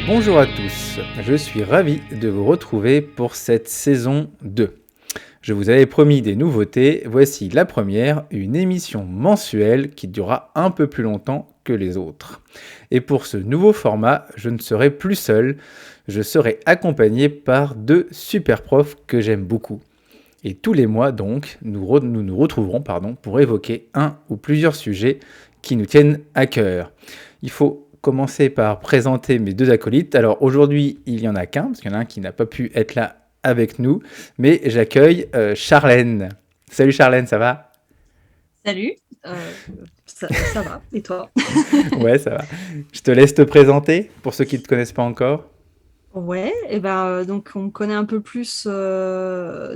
Bonjour à tous, je suis ravi de vous retrouver pour cette saison 2. Je vous avais promis des nouveautés, voici la première, une émission mensuelle qui durera un peu plus longtemps que les autres. Et pour ce nouveau format, je ne serai plus seul, je serai accompagné par deux super profs que j'aime beaucoup. Et tous les mois donc, nous retrouverons pour évoquer un ou plusieurs sujets qui nous tiennent à cœur. Il faut commencer par présenter mes deux acolytes. Alors aujourd'hui, il n'y en a qu'un, parce qu'il y en a un qui n'a pas pu être là avec nous, mais j'accueille Charlène. Salut Charlène, ça va? Salut, ça va, et toi? Ouais, ça va. Je te laisse te présenter pour ceux qui ne te connaissent pas encore. Ouais, et ben donc on me connaît un peu plus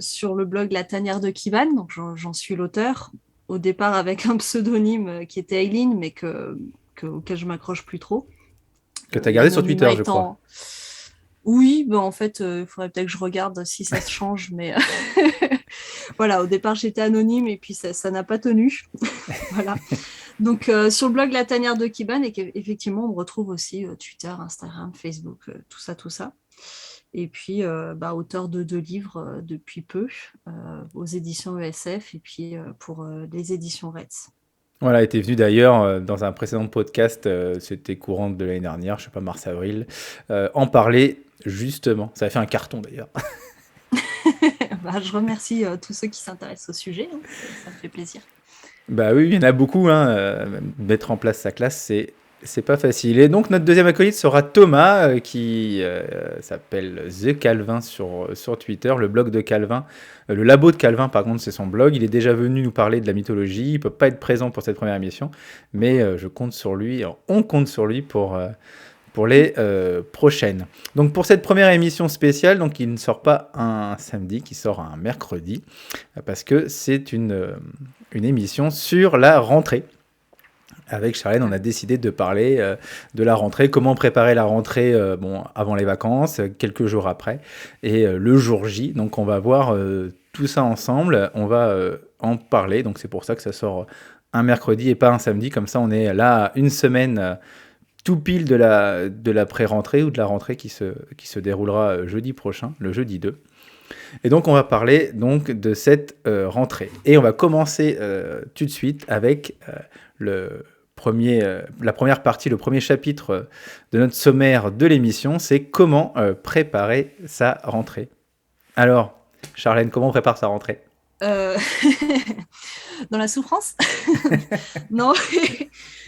sur le blog La Tanière de Kivan, donc j'en suis l'auteur. Au départ avec un pseudonyme qui était Aileen, mais auquel je m'accroche plus trop. Que tu as gardé sur Twitter, L'anonymat je crois. étant... Oui, ben en fait, il faudrait peut-être que je regarde si ça se change, mais voilà, au départ j'étais anonyme et puis ça n'a pas tenu. Voilà. Donc, sur le blog La Tanière de Kiban, et qu'effectivement, on me retrouve aussi Twitter, Instagram, Facebook, tout ça, tout ça. Et puis, auteur de 2 livres depuis peu, aux éditions ESF, et puis pour les éditions Retz. Voilà, était venu d'ailleurs dans un précédent podcast, c'était courant de l'année dernière, je sais pas, mars-avril, en parler justement. Ça a fait un carton d'ailleurs. Je remercie tous ceux qui s'intéressent au sujet, hein, ça me fait plaisir. Bah oui, il y en a beaucoup, hein. Mettre en place sa classe, c'est pas facile. Et donc notre deuxième acolyte sera Thomas, qui s'appelle The Calvin sur Twitter, le blog de Calvin. Le labo de Calvin, par contre, c'est son blog. Il est déjà venu nous parler de la mythologie. Il peut pas être présent pour cette première émission, mais je compte sur lui. On compte sur lui pour les prochaines. Donc pour cette première émission spéciale, donc il ne sort pas un samedi, qui sort un mercredi, parce que c'est une émission sur la rentrée. Avec Charlène, on a décidé de parler de la rentrée, comment préparer la rentrée avant les vacances, quelques jours après, et le jour J. Donc on va voir tout ça ensemble, on va en parler, donc c'est pour ça que ça sort un mercredi et pas un samedi, comme ça on est là une semaine tout pile de la pré-rentrée ou de la rentrée qui se déroulera jeudi prochain, le jeudi 2. Et donc on va parler donc de cette rentrée. Et on va commencer tout de suite avec la première partie, le premier chapitre de notre sommaire de l'émission, c'est comment préparer sa rentrée. Alors, Charlène, comment on prépare sa rentrée? Euh, Dans la souffrance? Non,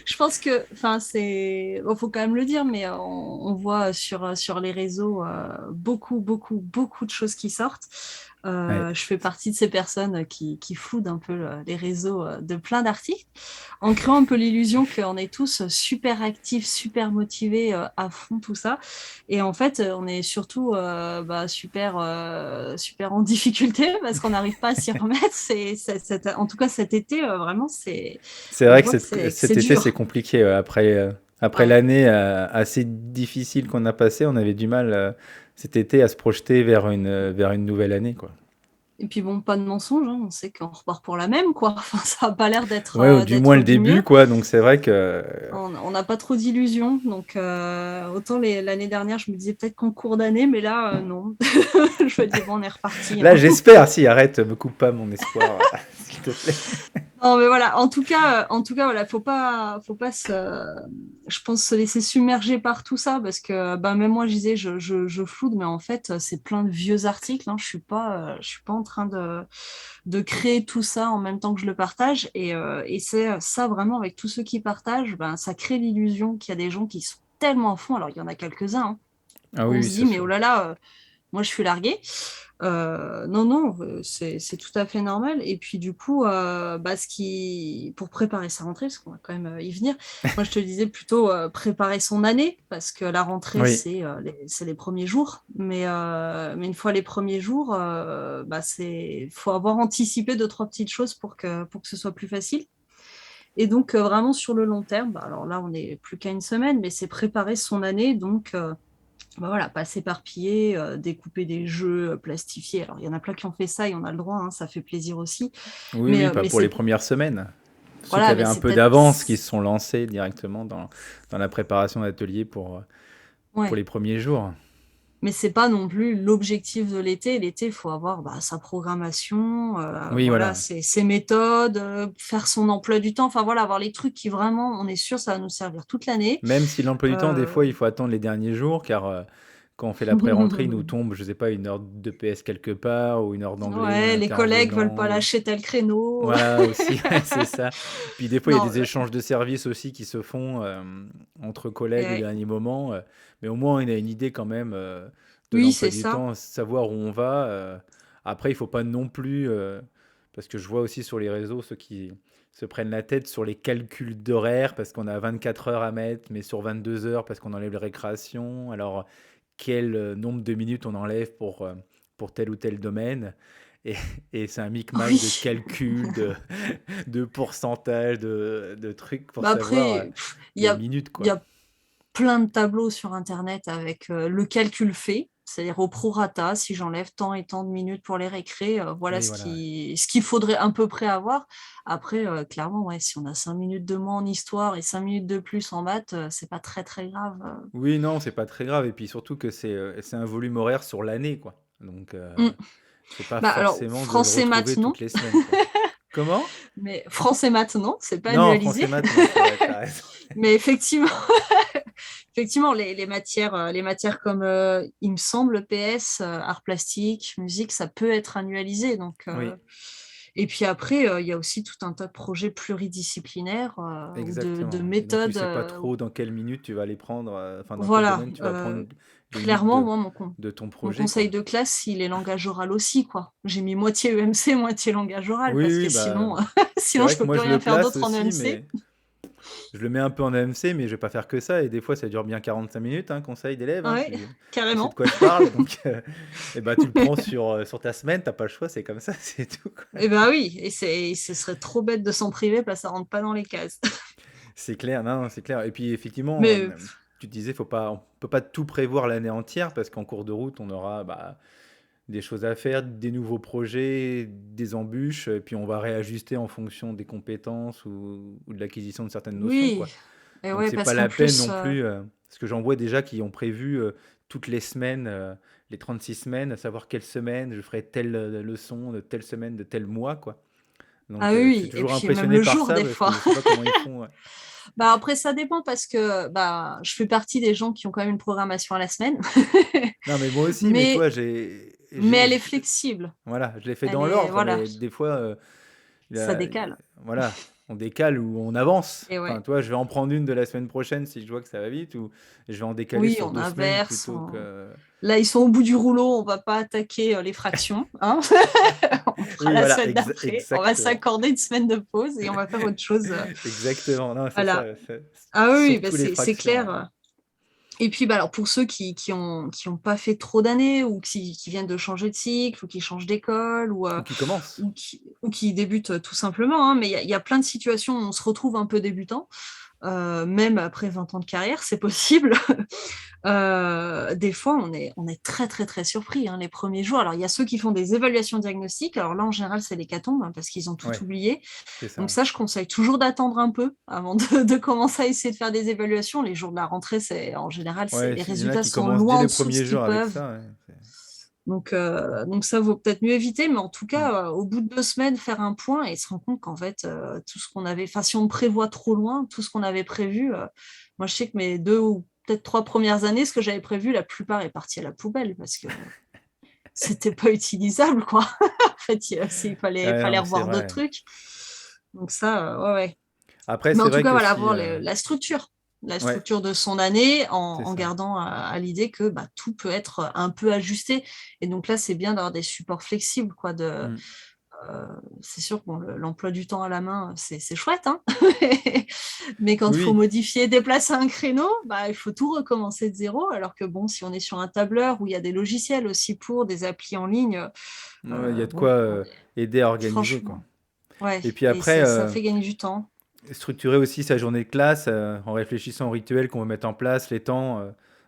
je pense que, enfin, faut quand même le dire, mais on voit sur les réseaux beaucoup de choses qui sortent. Ouais. Je fais partie de ces personnes qui floudent un peu les réseaux de plein d'articles, en créant un peu l'illusion qu'on est tous super actifs, super motivés, à fond, tout ça. Et en fait, on est surtout super en difficulté parce qu'on n'arrive pas à s'y remettre. En tout cas, cet été, vraiment, C'est on vrai que voit que c'est cet été, c'est dur. compliqué. Après Ouais. l'année assez difficile qu'on a passée, on avait du mal cet été à se projeter vers une nouvelle année, quoi. Et puis bon, pas de mensonge, hein, on sait qu'on repart pour la même, quoi. Enfin, ça n'a pas l'air Ouais, ou du moins d'être le du début, mieux. quoi. Donc c'est vrai que On n'a pas trop d'illusions. Donc, autant l'année dernière, je me disais peut-être qu'en cours d'année, mais là, non. Je me dis, bon, on est reparti, là, hein. j'espère. Si, arrête, me coupe pas mon espoir, s'il te plaît. Non, mais voilà, en tout cas, voilà, faut pas je pense, se laisser submerger par tout ça, parce que, ben, même moi, je disais, je floude, mais en fait, c'est plein de vieux articles, hein. Je suis pas en train de créer tout ça en même temps que je le partage, et c'est ça vraiment avec tous ceux qui partagent, ben, ça crée l'illusion qu'il y a des gens qui sont tellement à fond. Alors, il y en a quelques-uns, hein. Ah oui, On oui, se c'est dit, mais sûr. oh là là, moi, je suis larguée. Non, non, c'est tout à fait normal. Et puis du coup, pour préparer sa rentrée, parce qu'on va quand même y venir, moi je te disais plutôt préparer son année, parce que la rentrée, Oui. c'est les premiers jours. Mais une fois les premiers jours, faut avoir anticipé 2, 3 petites choses pour que ce soit plus facile. Et donc, vraiment sur le long terme, alors là, on n'est plus qu'à une semaine, mais c'est préparer son année. Donc, voilà, pas s'éparpiller, découper des jeux, plastifier. Alors, il y en a plein qui ont fait ça et on a le droit, hein, ça fait plaisir aussi. Oui, Mais, oui, euh, pas mais pour les c'est premières semaines. Ceux qui voilà, avaient mais un c'est peu peut-être d'avance, qui se sont lancés directement dans la préparation d'ateliers pour Ouais. les premiers jours. Mais c'est pas non plus l'objectif de l'été. L'été, il faut avoir sa programmation, Oui, voilà, voilà. ses méthodes, faire son emploi du temps. Enfin voilà, avoir les trucs qui vraiment, on est sûr, ça va nous servir toute l'année. Même si l'emploi du temps, des Euh, fois, il faut attendre les derniers jours, car quand on fait la pré-rentrée, il nous tombe, je sais pas, une heure de PS quelque part, ou une heure d'anglais, ou un Ouais, les collègues veulent pas intervenant. lâcher tel créneau. Voilà aussi, ouais, c'est ça. Puis des fois, il y a Non, des échanges de services aussi qui se font entre collègues au ouais. dernier moment. Mais au moins, on a une idée quand même de Oui, l'emploi c'est du ça. temps, savoir où on va. Après, il faut pas non plus, parce que je vois aussi sur les réseaux ceux qui se prennent la tête sur les calculs d'horaire, parce qu'on a 24 heures à mettre, mais sur 22 heures, parce qu'on enlève les récréations. Alors, quel nombre de minutes on enlève pour tel ou tel domaine? Et, et c'est un micmac de Oui. calculs, de pourcentage, de trucs pour Bah savoir après, il y les a, minutes, il y quoi. a plein de tableaux sur Internet avec le calcul fait, c'est-à-dire au prorata, si j'enlève tant et tant de minutes pour les récrés, voilà Oui, voilà. Ouais. ce qu'il faudrait à peu près avoir. Après, clairement, ouais, si on a 5 minutes de moins en histoire et 5 minutes de plus en maths, c'est pas très très grave. Oui, non, c'est pas très grave. Et puis surtout que c'est un volume horaire sur l'année, quoi. Donc, Mm. c'est pas Bah alors, forcément de le français maths, retrouver non, toutes les semaines, quoi. Comment? mais français maths, non, c'est pas Non, français annualisé. maths, non, c'est vrai, t'as raison. Mais effectivement, effectivement, les matières comme, il me semble, PS, arts plastiques, musique, ça peut être annualisé. Donc, Oui, et puis après, il y a aussi tout un tas de projets pluridisciplinaires ou de exactement. Et donc, tu méthodes. sais pas trop dans quelle minute tu vas les prendre, enfin, dans quel Voilà. domaine tu vas prendre les minutes Clairement, moi, de ton mon projet, conseil quoi. de classe, il est langage oral aussi, quoi. J'ai mis moitié EMC, moitié langage oral, Oui, parce que oui, bah, sinon, c'est sinon vrai je que peux moi plus je rien le faire place d'autre en aussi, EMC. mais je le mets un peu en AMC, mais je vais pas faire que ça. Et des fois, ça dure bien 45 minutes, hein, conseil d'élève, hein, Ouais, tu sais de carrément. quoi je parle. Donc, et bah, tu le prends sur ta semaine, t'as pas le choix, c'est comme ça, c'est tout, quoi. Eh ben oui, ce serait trop bête de s'en priver parce que ça rentre pas dans les cases. C'est clair, non, non, c'est clair. Et puis, effectivement, Mais tu te disais, on peut pas tout prévoir l'année entière parce qu'en cours de route, on aura bah, des choses à faire, des nouveaux projets, des embûches, et puis on va réajuster en fonction des compétences ou de l'acquisition de certaines notions, oui, quoi. et Donc ouais, c'est parce pas qu'en la peine plus, non plus, parce que j'en vois déjà qui ont prévu toutes les semaines, les 36 semaines, à savoir quelle semaine je ferai telle leçon de telle semaine de tel mois, quoi. ah Donc oui, je suis oui, et toujours puis même impressionné le par jour ça des parce fois. que je sais pas comment ils font. Ouais. Bah après, ça dépend parce que bah, je fais partie des gens qui ont quand même une programmation à la semaine. Non mais moi aussi, mais tu mais, vois, mais elle est flexible. voilà, je l'ai fait Elle dans est, l'ordre, voilà, mais des fois, ça la- décale. voilà, on décale ou on avance. Et Enfin, ouais, tu vois, je vais en prendre une de la semaine prochaine si je vois que ça va vite, ou je vais en décaler oui, sur on 2 semaines inverse. plutôt que. Là, ils sont au bout du rouleau, on va pas attaquer les fractions, hein. On fera Oui, la voilà, semaine d'après. On va exactement. s'accorder une semaine de pause et on va faire autre chose. Exactement, non, c'est Voilà. ça. Ah oui, bah Surtout les c'est fractions. Ouais. clair. Et puis, bah, alors pour ceux qui ont pas fait trop d'années ou qui viennent de changer de cycle ou qui changent d'école Ou qui commencent. ou qui débutent tout simplement, hein, mais il y a plein de situations où on se retrouve un peu débutant, même après 20 ans de carrière, c'est possible. Des fois, on est très, très, très surpris hein, les premiers jours. Alors, il y a ceux qui font des évaluations diagnostiques. Alors là, en général, c'est l'hécatombe hein, parce qu'ils ont tout Ouais, oublié. c'est Donc ça. ça, je conseille toujours d'attendre un peu avant de commencer à essayer de faire des évaluations. Les jours de la rentrée, en général, Ouais, les il y en a résultats qui sont commencent loin dès en les dessous de ce premiers jours qu'ils avec peuvent. ça. Ouais. Donc ça vaut peut-être mieux éviter, mais en tout Hmm. cas, au bout de 2 semaines, faire un point et se rendre compte qu'en fait, tout ce qu'on avait, enfin, si on prévoit trop loin, tout ce qu'on avait prévu, moi, je sais que mes 2 ou peut-être 3 premières années, ce que j'avais prévu, la plupart est parti à la poubelle parce que c'était pas utilisable, quoi. En fait, Ouais, non, fallait mais c'est revoir d'autres vrai. trucs. Donc ça, ouais, ouais. Après, Mais c'est en tout vrai cas, que voilà, si. avoir la Ouais, structure de son année c'est en ça. gardant à l'idée que bah, tout peut être un peu ajusté. Et donc là, c'est bien d'avoir des supports flexibles, quoi. Hmm. C'est sûr que bon, l'emploi du temps à la main, c'est chouette, hein. Mais quand il faut Oui, modifier, déplacer un créneau, bah, il faut tout recommencer de zéro. Alors que bon, si on est sur un tableur où il y a des logiciels aussi pour des applis en ligne, oui, ouais, il y a de quoi bon, aider à organiser, quoi. franchement, ouais. Et puis Et après, ça fait gagner du temps. structurer aussi sa journée de classe en réfléchissant au rituel qu'on va mettre en place, les temps.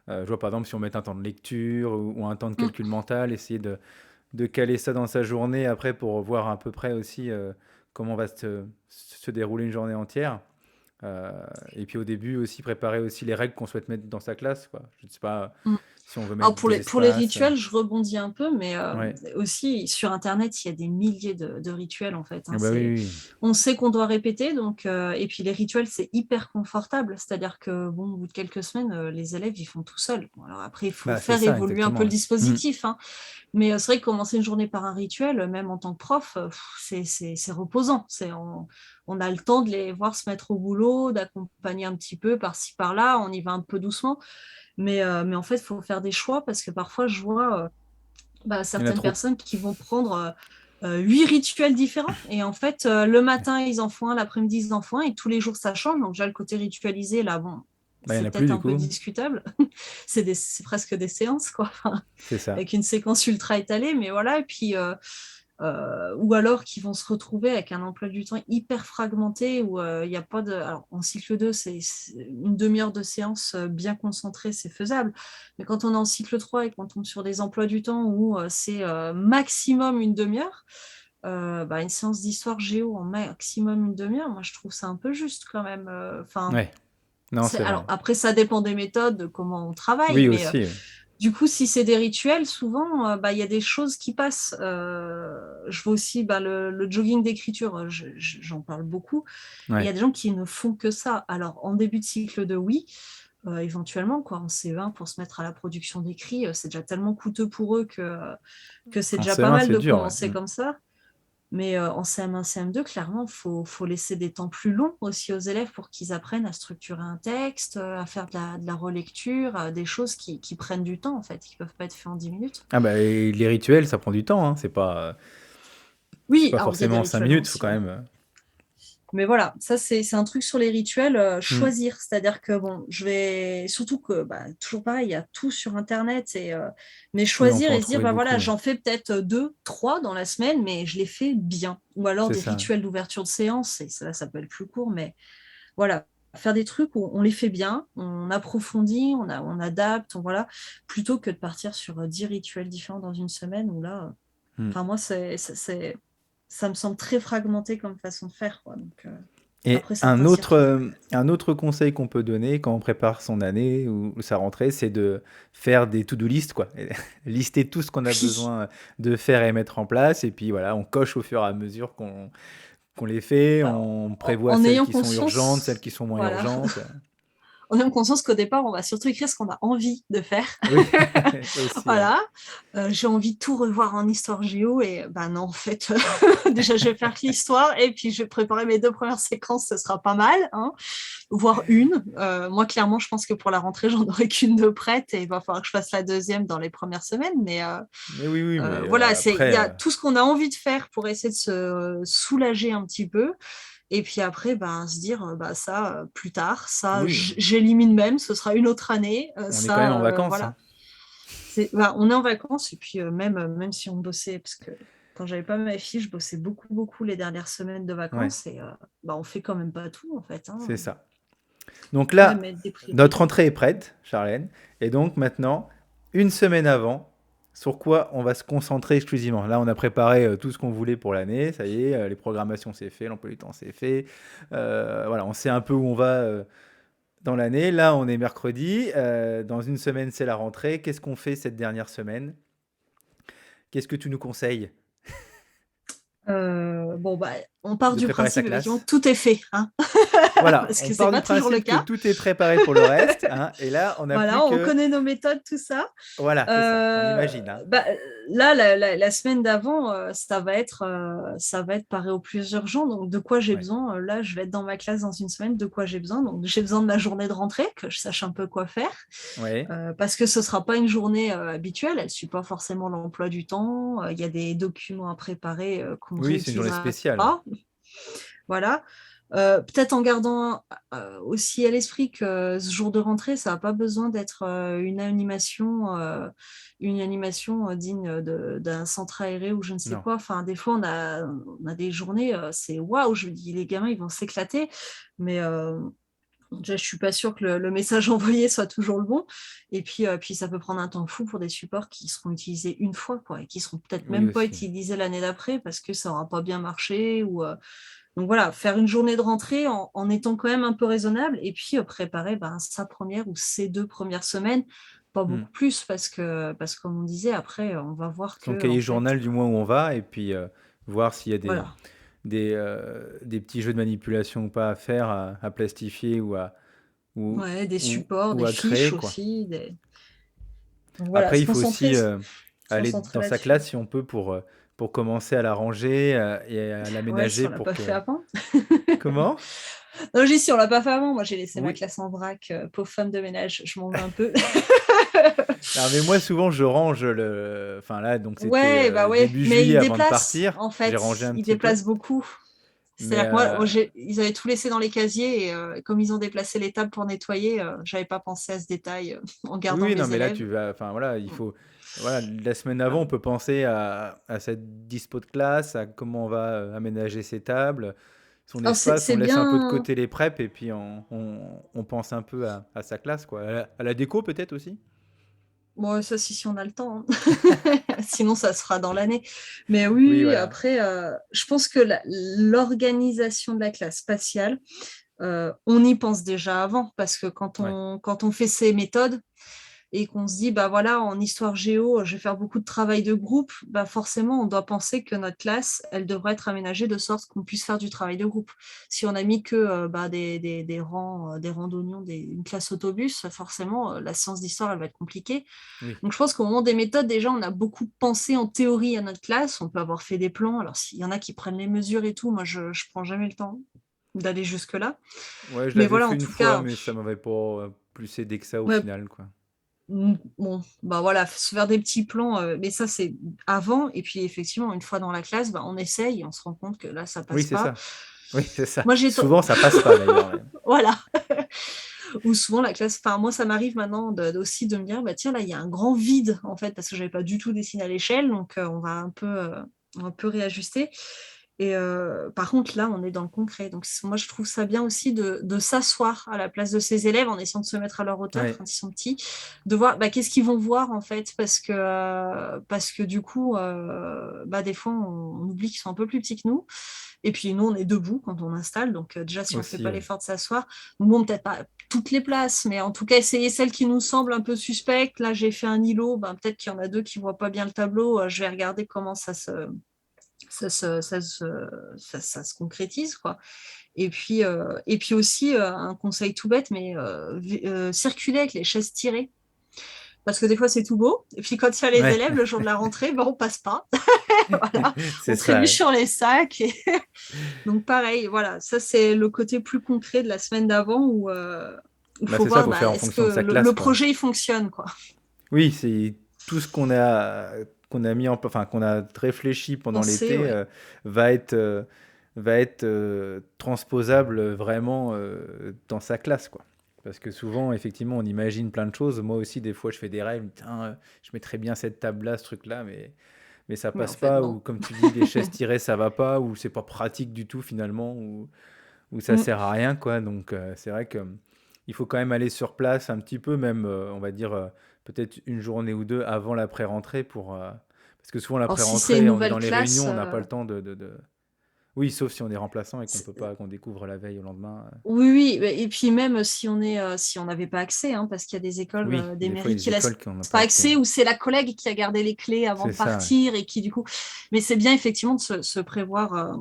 Je vois par exemple si on met un temps de lecture ou un temps de Mm. calcul mental, essayer de caler ça dans sa journée après pour voir à peu près aussi comment va se dérouler une journée entière. Euh, et puis au début aussi, préparer aussi les règles qu'on souhaite mettre dans sa classe, quoi. Je ne sais pas Mm. si on veut Alors mettre pour deux les espaces. rituels, je rebondis un peu, mais Ouais. aussi sur Internet, il y a des milliers de rituels en fait. Ah bah oui, oui. On sait qu'on doit répéter, donc, et puis les rituels, c'est hyper confortable. C'est-à-dire que bon, au bout de quelques semaines, les élèves, ils font tout seuls. Bon, alors après, il faut Bah c'est faire ça, évoluer un peu exactement. le Ouais. Mm. dispositif, hein. Mais c'est vrai que commencer une journée par un rituel, même en tant que prof, c'est reposant. On a le temps de les voir se mettre au boulot, d'accompagner un petit peu par-ci, par-là. On y va un peu doucement. Mais en fait, il faut faire des choix parce que parfois, je vois Il y en a certaines trop. personnes qui vont prendre 8 rituels différents. Et en fait, le matin, ils en font un, l'après-midi, ils en font un, et tous les jours, ça change. Donc, déjà, le côté ritualisé, là, bon, Bah il y en c'est a plus peut-être du un peu coup. discutable. C'est presque des séances, quoi. Enfin, C'est ça. avec une séquence ultra étalée, mais voilà. Et puis, ou alors qui vont se retrouver avec un emploi du temps hyper fragmenté où il n'y a pas de. Alors, en cycle 2, c'est une demi-heure de séance bien concentrée, c'est faisable. Mais quand on est en cycle 3 et qu'on tombe sur des emplois du temps où c'est maximum une demi-heure, une séance d'histoire géo en maximum une demi-heure, moi je trouve ça un peu juste quand même. Enfin, Ouais. Non, c'est alors vrai. après, ça dépend des méthodes, de comment on travaille, Oui mais aussi. Oui. du coup, si c'est des rituels, souvent, il y a des choses qui passent. Je vois aussi le jogging d'écriture, j'en parle beaucoup. Il y a Ouais. des gens qui ne font que ça. Alors, en début de cycle de oui, éventuellement, quoi, en C20, pour se mettre à la production d'écrits, c'est déjà tellement coûteux pour eux que c'est En déjà pas CE1, mal c'est de dur. Ouais. commencer comme ça. Mais en CM1, CM2, clairement, faut laisser des temps plus longs aussi aux élèves pour qu'ils apprennent à structurer un texte, à faire de la relecture, des choses qui prennent du temps, en fait, qui ne peuvent pas être faites en 10 minutes. Ah bah et les rituels, ça prend du temps. Hein. C'est Oui, pas alors il y a des forcément 5 rituels minutes. Faut lanciaux. quand même. Mais voilà, ça c'est un truc sur les rituels, Hmm. choisir. C'est-à-dire que bon, je vais surtout que toujours pareil, il y a tout sur Internet mais Oui, on peut choisir en et se dire trouver voilà, beaucoup. Ouais. j'en fais peut-être deux, trois dans la semaine, mais je les fais bien. Ou alors C'est des ça. rituels d'ouverture de séance, et ça peut être plus court, mais voilà, faire des trucs où on les fait bien, on approfondit, on adapte, voilà, plutôt que de partir sur 10 rituels différents dans une semaine où là, Hmm. enfin moi ça me semble très fragmenté comme façon de faire, quoi. Donc Et après certains s'y retrouvent peut-être. un autre conseil qu'on peut donner quand on prépare son année ou sa rentrée, c'est de faire des to-do list, quoi. Et lister tout ce qu'on a Oui. besoin de faire et mettre en place. Et puis voilà, on coche au fur et à mesure qu'on les fait. Alors, On prévoit en celles ayant qui sont urgentes, celles conscience, qui sont moins voilà, urgentes. en ayant conscience qu'au départ, on va surtout écrire ce qu'on a envie de faire. Oui, aussi, ouais. Voilà. J'ai envie de tout revoir en histoire géo et ben non, en fait, déjà, je vais faire l'histoire et puis je vais préparer mes 2 premières séquences, ce sera pas mal, hein, voire une. Moi, clairement, je pense que pour la rentrée, j'en aurai qu'une de prête et il va falloir que je fasse la deuxième dans les premières semaines. Mais Mais oui, oui, mais voilà, il y après, a tout ce qu'on a envie de faire pour essayer de se soulager un petit peu. Et puis après, se dire, ça, plus tard, ça, oui, j'élimine même, ce sera une autre année. on est quand même en vacances, Voilà. hein. On est en vacances, et puis même si on bossait, parce que quand j'avais pas ma fille, je bossais beaucoup, beaucoup les dernières semaines de Ouais, vacances, et on fait quand même pas tout, en fait, c'est hein. ça. Donc Faut quand même là, mettre des notre priorités. rentrée est prête, Charlène. Et donc maintenant, une semaine avant, sur quoi on va se concentrer exclusivement. Là, on a préparé tout ce qu'on voulait pour l'année. Ça y est, les programmations c'est fait, l'emploi du temps c'est fait. Voilà, on sait un peu où on va dans l'année. Là, on est mercredi. Dans une semaine, c'est la rentrée. Qu'est-ce qu'on fait cette dernière semaine? Qu'est-ce que tu nous conseilles On part de du préparer sa principe, effectivement, que classe? tout est fait, hein, Voilà, parce on que c'est part du pas toujours le principe que cas. tout est préparé pour le reste, hein, et là, on n'a plus Voilà, on que... connaît nos méthodes, tout ça. Voilà, c'est ça, on Euh, imagine, hein. Là, la semaine d'avant, ça va être pareil au plus urgent. Donc, de quoi j'ai Ouais. besoin? Là, je vais être dans ma classe dans une semaine. De quoi j'ai besoin? Donc, j'ai besoin de ma journée de rentrée, que je sache un peu quoi faire, Ouais. parce que ce sera pas une journée habituelle. Elle suit pas forcément l'emploi du temps. Il y a des documents à préparer qu'on Oui, c'est une journée réutilisera spéciale. pas. Voilà. Peut-être en gardant aussi à l'esprit que ce jour de rentrée, ça n'a pas besoin d'être une animation digne d'un centre aéré ou je ne sais Non. quoi. Enfin, des fois, on a des journées, c'est waouh, je me dis, les gamins, ils vont s'éclater. Mais déjà, je suis pas sûre que le message envoyé soit toujours le bon. Et puis, ça peut prendre un temps fou pour des supports qui seront utilisés une fois, quoi, et qui seront peut-être Oui même pas aussi. utilisés l'année d'après parce que ça n'aura pas bien marché ou Donc voilà, faire une journée de rentrée en étant quand même un peu raisonnable et puis préparer sa première ou ses 2 premières semaines, pas Hmm. beaucoup plus parce que comme on disait, après, on va voir Son que en cahier fait, journal du mois où on va, et puis voir s'il y a voilà, des petits jeux de manipulation ou pas à faire, à plastifier ou, ouais, des supports, ou des à créer, fiches quoi. aussi, donc voilà, Après, il faut aussi se aller concentrer dans sa là-dessus. classe si on peut pour commencer à la ranger et à Ouais, si l'aménager on l'a pour pas que... fait avant. Comment? Non, j'ai dit, si on l'a pas fait avant, moi j'ai laissé ma Oui. classe en vrac, pauvre femme de ménage, je m'en veux un peu. Non, mais moi, souvent, je range le... Enfin là, donc c'était Ouais, bah ouais, début mais juillet ils avant de déplacent, partir. en J'ai fait, rangé un ils petit peu. déplacent beaucoup. Mais C'est-à-dire que moi, ils avaient tout laissé dans les casiers et comme ils ont déplacé les tables pour nettoyer, j'avais pas pensé à ce détail en oui, gardant oui, non, mes mais là, élèves. tu vas... Enfin voilà, il Mm. faut... Voilà, la semaine avant, Voilà. on peut penser à cette dispo de classe, à comment on va aménager ses tables, son Alors espace, on c'est laisse un peu de bien. côté les preps et puis on pense un peu à sa classe, quoi. À la déco peut-être aussi? Bon, ça, si on a le temps, hein. Sinon, ça se fera dans l'année. Mais Oui, oui, oui, voilà. après, je pense que l'organisation de la classe spatiale, on y pense déjà avant, parce que Ouais. quand on fait ces méthodes et qu'on se dit, bah voilà, en histoire géo, je vais faire beaucoup de travail de groupe, bah forcément, on doit penser que notre classe, elle devrait être aménagée de sorte qu'on puisse faire du travail de groupe. Si on a mis que des rangs d'oignons, une classe autobus, forcément, la séance d'histoire, elle va être compliquée. Oui. Donc, je pense qu'au moment des méthodes, déjà, on a beaucoup pensé en théorie à notre classe. On peut avoir fait des plans. Alors, s'il y en a qui prennent les mesures et tout, moi, je ne prends jamais le temps d'aller jusque-là. Ouais, je Mais l'avais voilà, fait en une tout fois, cas, mais ça m'avait pas plus aidé que ça au ouais, final, quoi. bon, bah voilà, se faire des petits plans, mais ça, c'est avant. Et puis, effectivement, une fois dans la classe, bah, on essaye et on se rend compte que là, ça Oui, passe c'est pas. ça. Oui, c'est ça. Moi, Souvent, ça passe pas d'ailleurs, même. voilà. Ou souvent la classe, enfin moi ça m'arrive maintenant aussi de me dire, bah tiens là il y a un grand vide en fait parce que j'avais pas du tout dessiné à l'échelle, donc on va un peu réajuster. Et par contre là on est dans le concret, donc moi je trouve ça bien aussi de s'asseoir à la place de ces élèves en essayant de se mettre à leur hauteur Ouais. quand ils sont petits, de voir bah, qu'est-ce qu'ils vont voir en fait parce que du coup bah, des fois on oublie qu'ils sont un peu plus petits que nous. Et puis nous, on est debout quand on installe. Donc déjà, si on ne fait Aussi, pas ouais. l'effort de s'asseoir, bon, peut-être pas toutes les places, mais en tout cas, essayer celles qui nous semblent un peu suspectes. Là, j'ai fait un îlot, ben, peut-être qu'il y en a deux qui ne voient pas bien le tableau. Je vais regarder comment ça se, ça se, ça se concrétise, quoi. Et puis aussi, un conseil tout bête, mais circuler avec les chaises tirées. Parce que des fois, c'est tout beau. Et puis, quand il y a les Ouais. élèves, le jour de la rentrée, ben, on passe pas. Voilà. C'est On ça, trébuche ouais. sur les sacs. Donc pareil, voilà, ça c'est le côté plus concret de la semaine d'avant où il Bah, faut c'est ça, voir faut faire bah, en est-ce fonction de que sa classe, le quoi. projet il fonctionne quoi. Oui, c'est tout ce qu'on a mis en, enfin qu'on a réfléchi pendant Penser, l'été ouais. va être transposable vraiment dans sa classe, quoi. Parce que souvent, effectivement, on imagine plein de choses. Moi aussi, des fois, je fais des rêves. Tiens, je mettrais bien cette table-là, ce truc-là, mais ça Mais en passe fait pas. Ou non. comme tu dis, les chaises tirées, ça va pas. Ou c'est pas pratique du tout finalement. Ou ça Mm. sert à rien, quoi. Donc, c'est vrai que il faut quand même aller sur place un petit peu, même, on va dire, peut-être une journée ou deux avant la pré-rentrée parce que souvent la Alors si c'est une pré-rentrée, on est dans nouvelle les classe, réunions, on n'a pas le temps Oui, sauf si on est remplaçant et qu'on peut pas, qu'on découvre la veille au lendemain. oui, oui, et puis même si on est, si on n'avait pas accès, hein, parce qu'il y a des écoles, Oui, des des fois, il mairies y a qui des laissent écoles qui n'ont pas pas accès. accès, ou c'est la collègue qui a gardé les clés avant C'est de ça, ouais. partir et qui du coup, mais c'est bien effectivement de se prévoir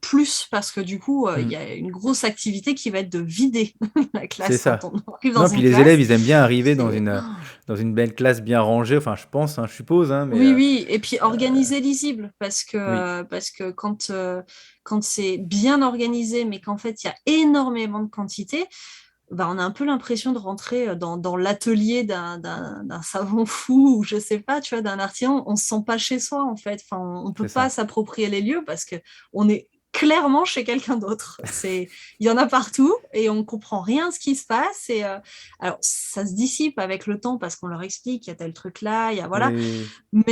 plus parce que du coup, il Mm. y a une grosse activité qui va être de vider la C'est classe quand ça. on arrive dans Non, puis une les élèves, classe. ils aiment bien arriver C'est dans une belle classe bien rangée. Enfin, je pense, hein, je suppose, hein, mais oui, oui, et puis organisé, lisible, oui, parce que quand c'est bien organisé, mais qu'en fait il y a énormément de quantité, bah, on a un peu l'impression de rentrer dans l'atelier d'un savant fou ou je sais pas, tu vois, d'un artisan. On se sent pas chez soi en fait. Enfin, on peut c'est pas ça. s'approprier les lieux parce que on est clairement chez quelqu'un d'autre. Il y en a partout et on comprend rien à ce qui se passe. Et alors, ça se dissipe avec le temps parce qu'on leur explique, il y a tel truc là, il y a Oui, voilà. oui, oui.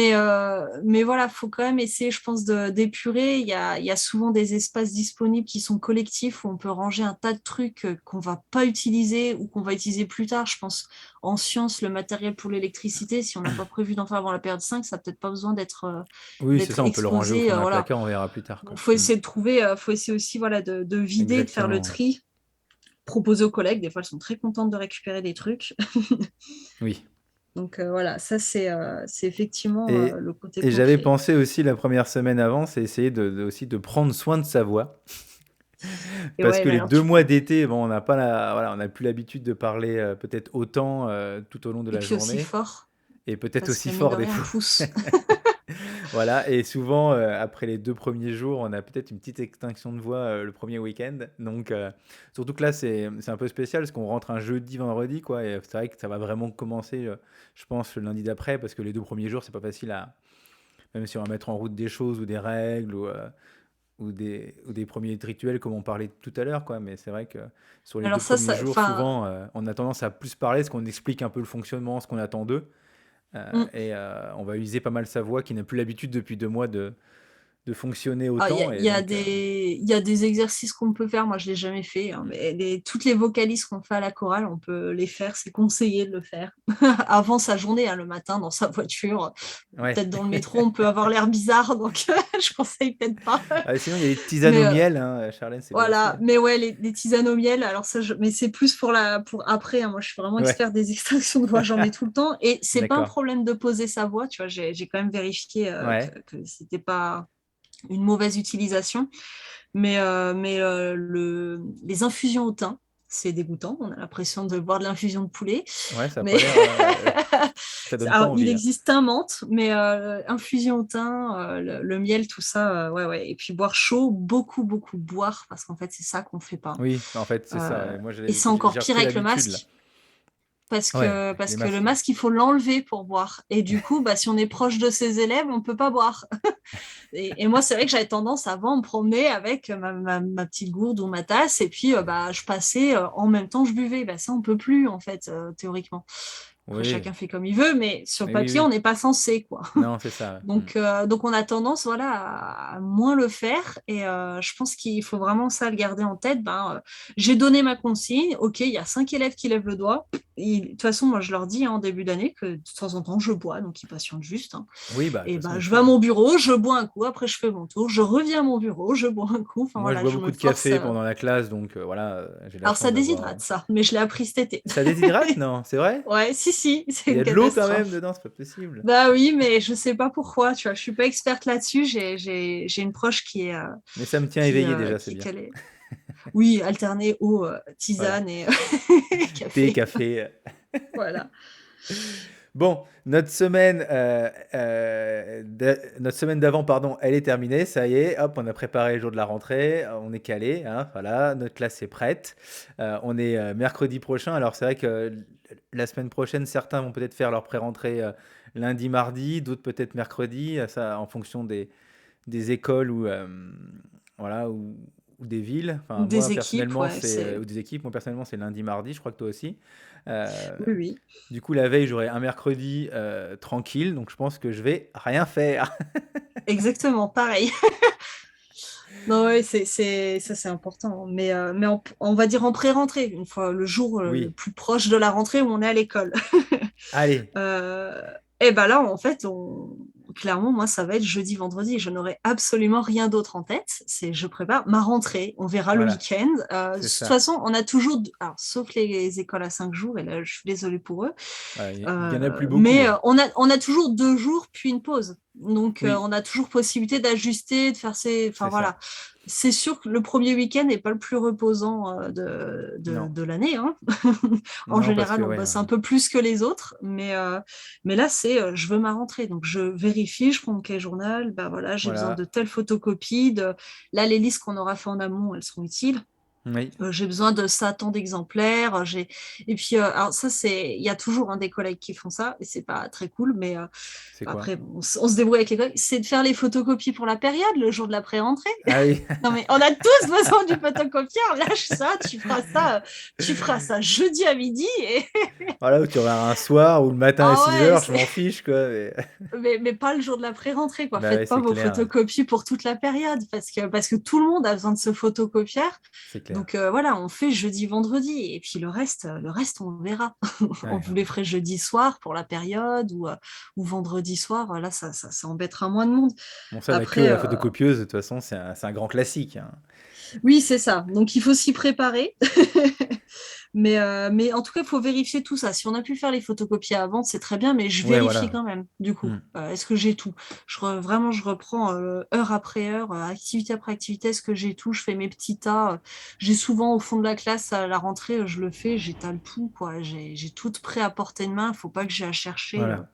Mais voilà, faut quand même essayer, je pense, d'épurer. Il y a souvent des espaces disponibles qui sont collectifs où on peut ranger un tas de trucs qu'on va pas utiliser ou qu'on va utiliser plus tard. Je pense en sciences, le matériel pour l'électricité, si on n'a pas prévu d'en faire avant la période 5, ça n'a peut-être pas besoin Oui, c'est d'être ça, on peut le ranger au exposé. fond d'un Voilà. placard, on verra plus tard, Il quoi. faut Mm. essayer de trouver faut essayer aussi voilà, de vider, de faire le Exactement. tri, proposer aux collègues. Des fois, elles sont très contentes de récupérer des trucs. Oui. Donc voilà, ça, c'est effectivement Et, le côté et j'avais concret. pensé aussi la première semaine avant, c'est essayer aussi de prendre soin de sa voix. Et Parce ouais, que mais les alors, 2 mois d'été, bon, on n'a pas voilà, on n'a plus l'habitude de parler peut-être autant tout au long de et la puis aussi journée. fort, Et peut-être parce que aussi mine de fort des rien, on fois. pousse. Voilà, et souvent, après les 2 premiers jours, on a peut-être une petite extinction de voix le premier week-end. Donc, surtout que là, c'est un peu spécial parce qu'on rentre un jeudi, vendredi, quoi. Et c'est vrai que ça va vraiment commencer, je pense, le lundi d'après, parce que les 2 premiers jours, c'est pas facile à. Même si on va mettre en route des choses ou des règles ou des premiers rituels, comme on parlait tout à l'heure, quoi. Mais c'est vrai que sur les Alors 2 ça, premiers jours, enfin, souvent, on a tendance à plus parler parce qu'on explique un peu le fonctionnement, ce qu'on attend d'eux. Et on va user pas mal sa voix qui n'a plus l'habitude depuis 2 mois de fonctionner ah, autant. Et donc, il y a des exercices qu'on peut faire. Moi, je ne l'ai jamais fait, hein, mais toutes les vocalises qu'on fait à la chorale, on peut les faire. C'est conseillé de le faire avant sa journée, hein, le matin, dans sa voiture. ouais. Peut-être dans le métro, on peut avoir l'air bizarre, donc je conseille peut-être pas. Sinon, il y a les tisanes Mais au miel, hein, Charlène, c'est bien aussi, voilà, hein. mais ouais, les tisanes au miel, alors ça, mais c'est plus pour après, hein. Moi, je suis vraiment Ouais, expert des extinctions de voix, j'en mets tout le temps. Et c'est pas un d'accord. problème de poser sa voix, tu vois, j'ai quand même vérifié Ouais, que c'était pas une mauvaise utilisation. Mais les infusions au thym, c'est dégoûtant. On a l'impression de boire de l'infusion de poulet. ouais, ça a Mais pas l'air. Ça donne pas alors, il envie, hein. existe un menthe, mais infusion au thym, le miel, tout ça, ouais, ouais. Et puis boire chaud, beaucoup, beaucoup boire, parce qu'en fait, c'est ça qu'on fait pas. Oui, en fait, c'est ça. Euh, Ouais. Moi, et c'est encore j'ai pire repris avec le l'habitude, là. masque. Parce Ouais, que, avec les parce que le masques, ouais. masque, il faut l'enlever pour boire. Et du coup, bah, si on est proche de ses élèves, on ne peut pas boire. Et moi, c'est vrai que j'avais tendance avant à me promener avec ma petite gourde ou ma tasse, et puis bah, je passais en même temps, je buvais. Bah, ça, on peut plus, en fait, théoriquement. Après, Oui, chacun fait comme il veut, mais sur le mais oui, papier, on oui. n'est pas censé, quoi. Non, c'est ça. Ouais. Mm. Donc, on a tendance, voilà, à moins le faire. Et je pense qu'il faut vraiment ça le garder en tête. Ben, j'ai donné ma consigne. OK, il y a 5 élèves qui lèvent le doigt. De toute façon, moi, je leur dis, hein, en début d'année que de temps en temps, je bois, donc ils patientent juste, hein. Oui, bah, de Et toute façon, ben, il je vais à faut, hein. mon bureau, je bois un coup, après je fais mon tour, je reviens à mon bureau, je bois un coup. Enfin Moi, je voilà, bois je beaucoup me de force. café pendant la classe, donc voilà, j'ai la Alors chance ça d'avoir. déshydrate, ça, mais je l'ai appris cet été. Ça déshydrate? Non, c'est vrai? Ouais, si, si, c'est Il y une a de l'eau quand même catastrophe. dedans, c'est pas possible. Bah oui, mais je sais pas pourquoi, tu vois, je suis pas experte là-dessus. J'ai une proche Mais ça me tient éveillé déjà, c'est qui est bien. calée. Oui, alterner eau, Voilà. tisane et Thé, café. café. Voilà. Bon, notre semaine d'avant, pardon, elle est terminée. Ça y est, hop, on a préparé le jour de la rentrée. On est calé, hein, voilà, notre classe est prête. On est mercredi prochain. Alors c'est vrai que la semaine prochaine, certains vont peut-être faire leur pré-rentrée lundi, mardi, d'autres peut-être mercredi, ça en fonction des écoles voilà, ou des villes. Enfin, moi Des équipes, personnellement, ouais, c'est c'est. ou des équipes. Moi personnellement, c'est lundi, mardi. Je crois que toi aussi. Euh, Oui, oui. du coup, la veille, j'aurai un mercredi tranquille, donc je pense que je vais rien faire. Exactement, pareil. Non, ouais, ça, c'est important. Mais on va dire en pré-rentrée, une fois le jour le Oui, plus proche de la rentrée où on est à l'école. allez, Euh, et ben là, en fait, clairement, moi, ça va être jeudi, vendredi. Je n'aurai absolument rien d'autre en tête. Je prépare ma rentrée. On verra le voilà, week-end. De c'est toute ça. façon, on a toujours, alors, sauf les écoles à 5 jours, et là, je suis désolée pour eux. Voilà, il y en a plus beaucoup, Mais hein. on a toujours 2 jours puis une pause. Donc, Oui, on a toujours possibilité d'ajuster, de faire ses. Enfin, c'est ça. voilà. C'est sûr que le premier week-end n'est pas le plus reposant Non, de l'année, hein. En non, parce que général, on ouais, bosse un peu plus que les autres. Mais là, je veux ma rentrée. Donc, je vérifie, je prends mon cahier journal. Bah voilà, j'ai besoin de voilà, telle photocopie. Là, les listes qu'on aura fait en amont, elles seront utiles. oui, J'ai besoin de ça, tant d'exemplaires. Et puis, alors ça, il y a toujours des collègues qui font ça, et c'est pas très cool, mais c'est quoi? après, bon, on se débrouille avec les collègues. C'est de faire les photocopies pour la période, le jour de la pré-rentrée. Ah oui, Non, mais on a tous besoin du photocopieur. Lâche ça, tu feras ça jeudi à midi. Et... voilà, où tu auras un soir ou le matin à Ah six ouais, heures, je m'en fiche, quoi. mais pas le jour de la pré-rentrée, quoi. Bah ouais, Faites pas c'est vos clair, photocopies pour toute la période, parce que tout le monde a besoin de ce photocopieur. clair. Donc voilà, on fait jeudi, vendredi, et puis le reste, on verra. On Ouais. vous les ferait jeudi soir pour la période, ou vendredi soir, là, ça embêtera moins de monde. Bon, ça, la queue Après, à la photocopieuse, de toute façon, c'est un grand classique, hein. oui, c'est ça. Donc il faut s'y préparer. Mais en tout cas, il faut vérifier tout ça. Si on a pu faire les photocopies avant, c'est très bien, mais je Ouais, vérifie voilà. quand même, du coup. Hmm. Est-ce que j'ai tout? Vraiment, je reprends heure après heure, activité après activité, est-ce que j'ai tout? Je fais mes petits tas. J'ai souvent au fond de la classe, à la rentrée, je le fais, j'étale tout, quoi. J'ai tout prêt à portée de main, il faut pas que j'ai à chercher, Voilà.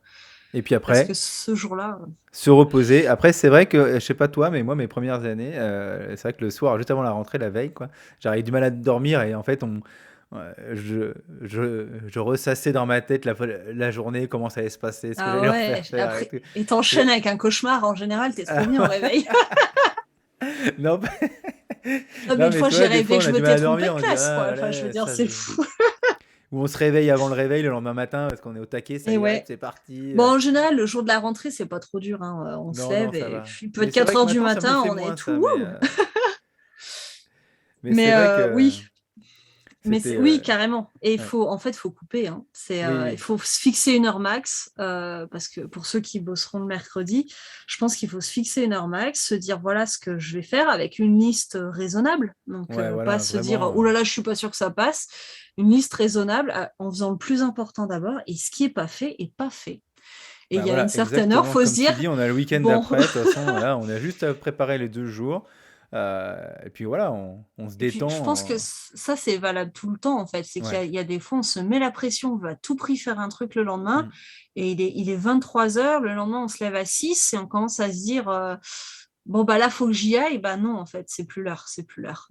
Et puis parce que après, ce jour-là, se reposer. Après, c'est vrai que, je sais pas toi, mais moi, mes premières années, c'est vrai que le soir, juste avant la rentrée, la veille, quoi, j'avais du mal à dormir et en fait, ouais, je ressassais dans ma tête la journée, comment ça allait se passer, ce que ah j'allais leur ouais, faire faire et après, tout. et t'enchaînes avec un cauchemar, en général, t'es trop Ah, bien au réveil. non, Ah, mais non, une mais fois, tu j'ai vois, des rêvé fois, que on je a du mal m'étais à trompée dormir, de on se dit, classe, quoi. ah, Enfin, je veux allez, dire, ça, c'est fou. ou on se réveille avant le réveil, le lendemain matin, parce qu'on est au taquet, ça Et y est, hop, ouais. c'est parti. Bon, en général, le jour de la rentrée, c'est pas trop dur, hein. On se Non, non, lève ça et va. puis il peut Mais être c'est 4 vrai que heures du maintenant, ça me le matin, fait on est moins, tout. ça, Wouh. mais c'est Mais vrai que oui, c'était, oui, carrément. Et ouais. en fait, il faut couper, hein. Oui, Il oui. faut se fixer une heure max, parce que pour ceux qui bosseront le mercredi, je pense qu'il faut se fixer une heure max, se dire voilà ce que je vais faire avec une liste raisonnable. Donc, Ouais, pas voilà, se dire vraiment. oh là là, je suis pas sûr que ça passe. Une liste raisonnable, en faisant le plus important d'abord, et ce qui est pas fait est pas fait. Et il Bah y a une voilà, certaine heure, exactement faut se comme tu dire dis, on a le week-end bon. d'après, de toute façon, là, on a juste à préparer les 2 jours. Et puis voilà, on se Et puis, je pense que détend. ça, c'est valable tout le temps, en fait. C'est Ouais. il y a des fois, on se met la pression, on veut à tout prix faire un truc le lendemain, Mm. et il est 23 heures, le lendemain, on se lève à 6 et on commence à se dire, bon, bah là, faut que j'y aille. Bah non, en fait, c'est plus l'heure, c'est plus l'heure.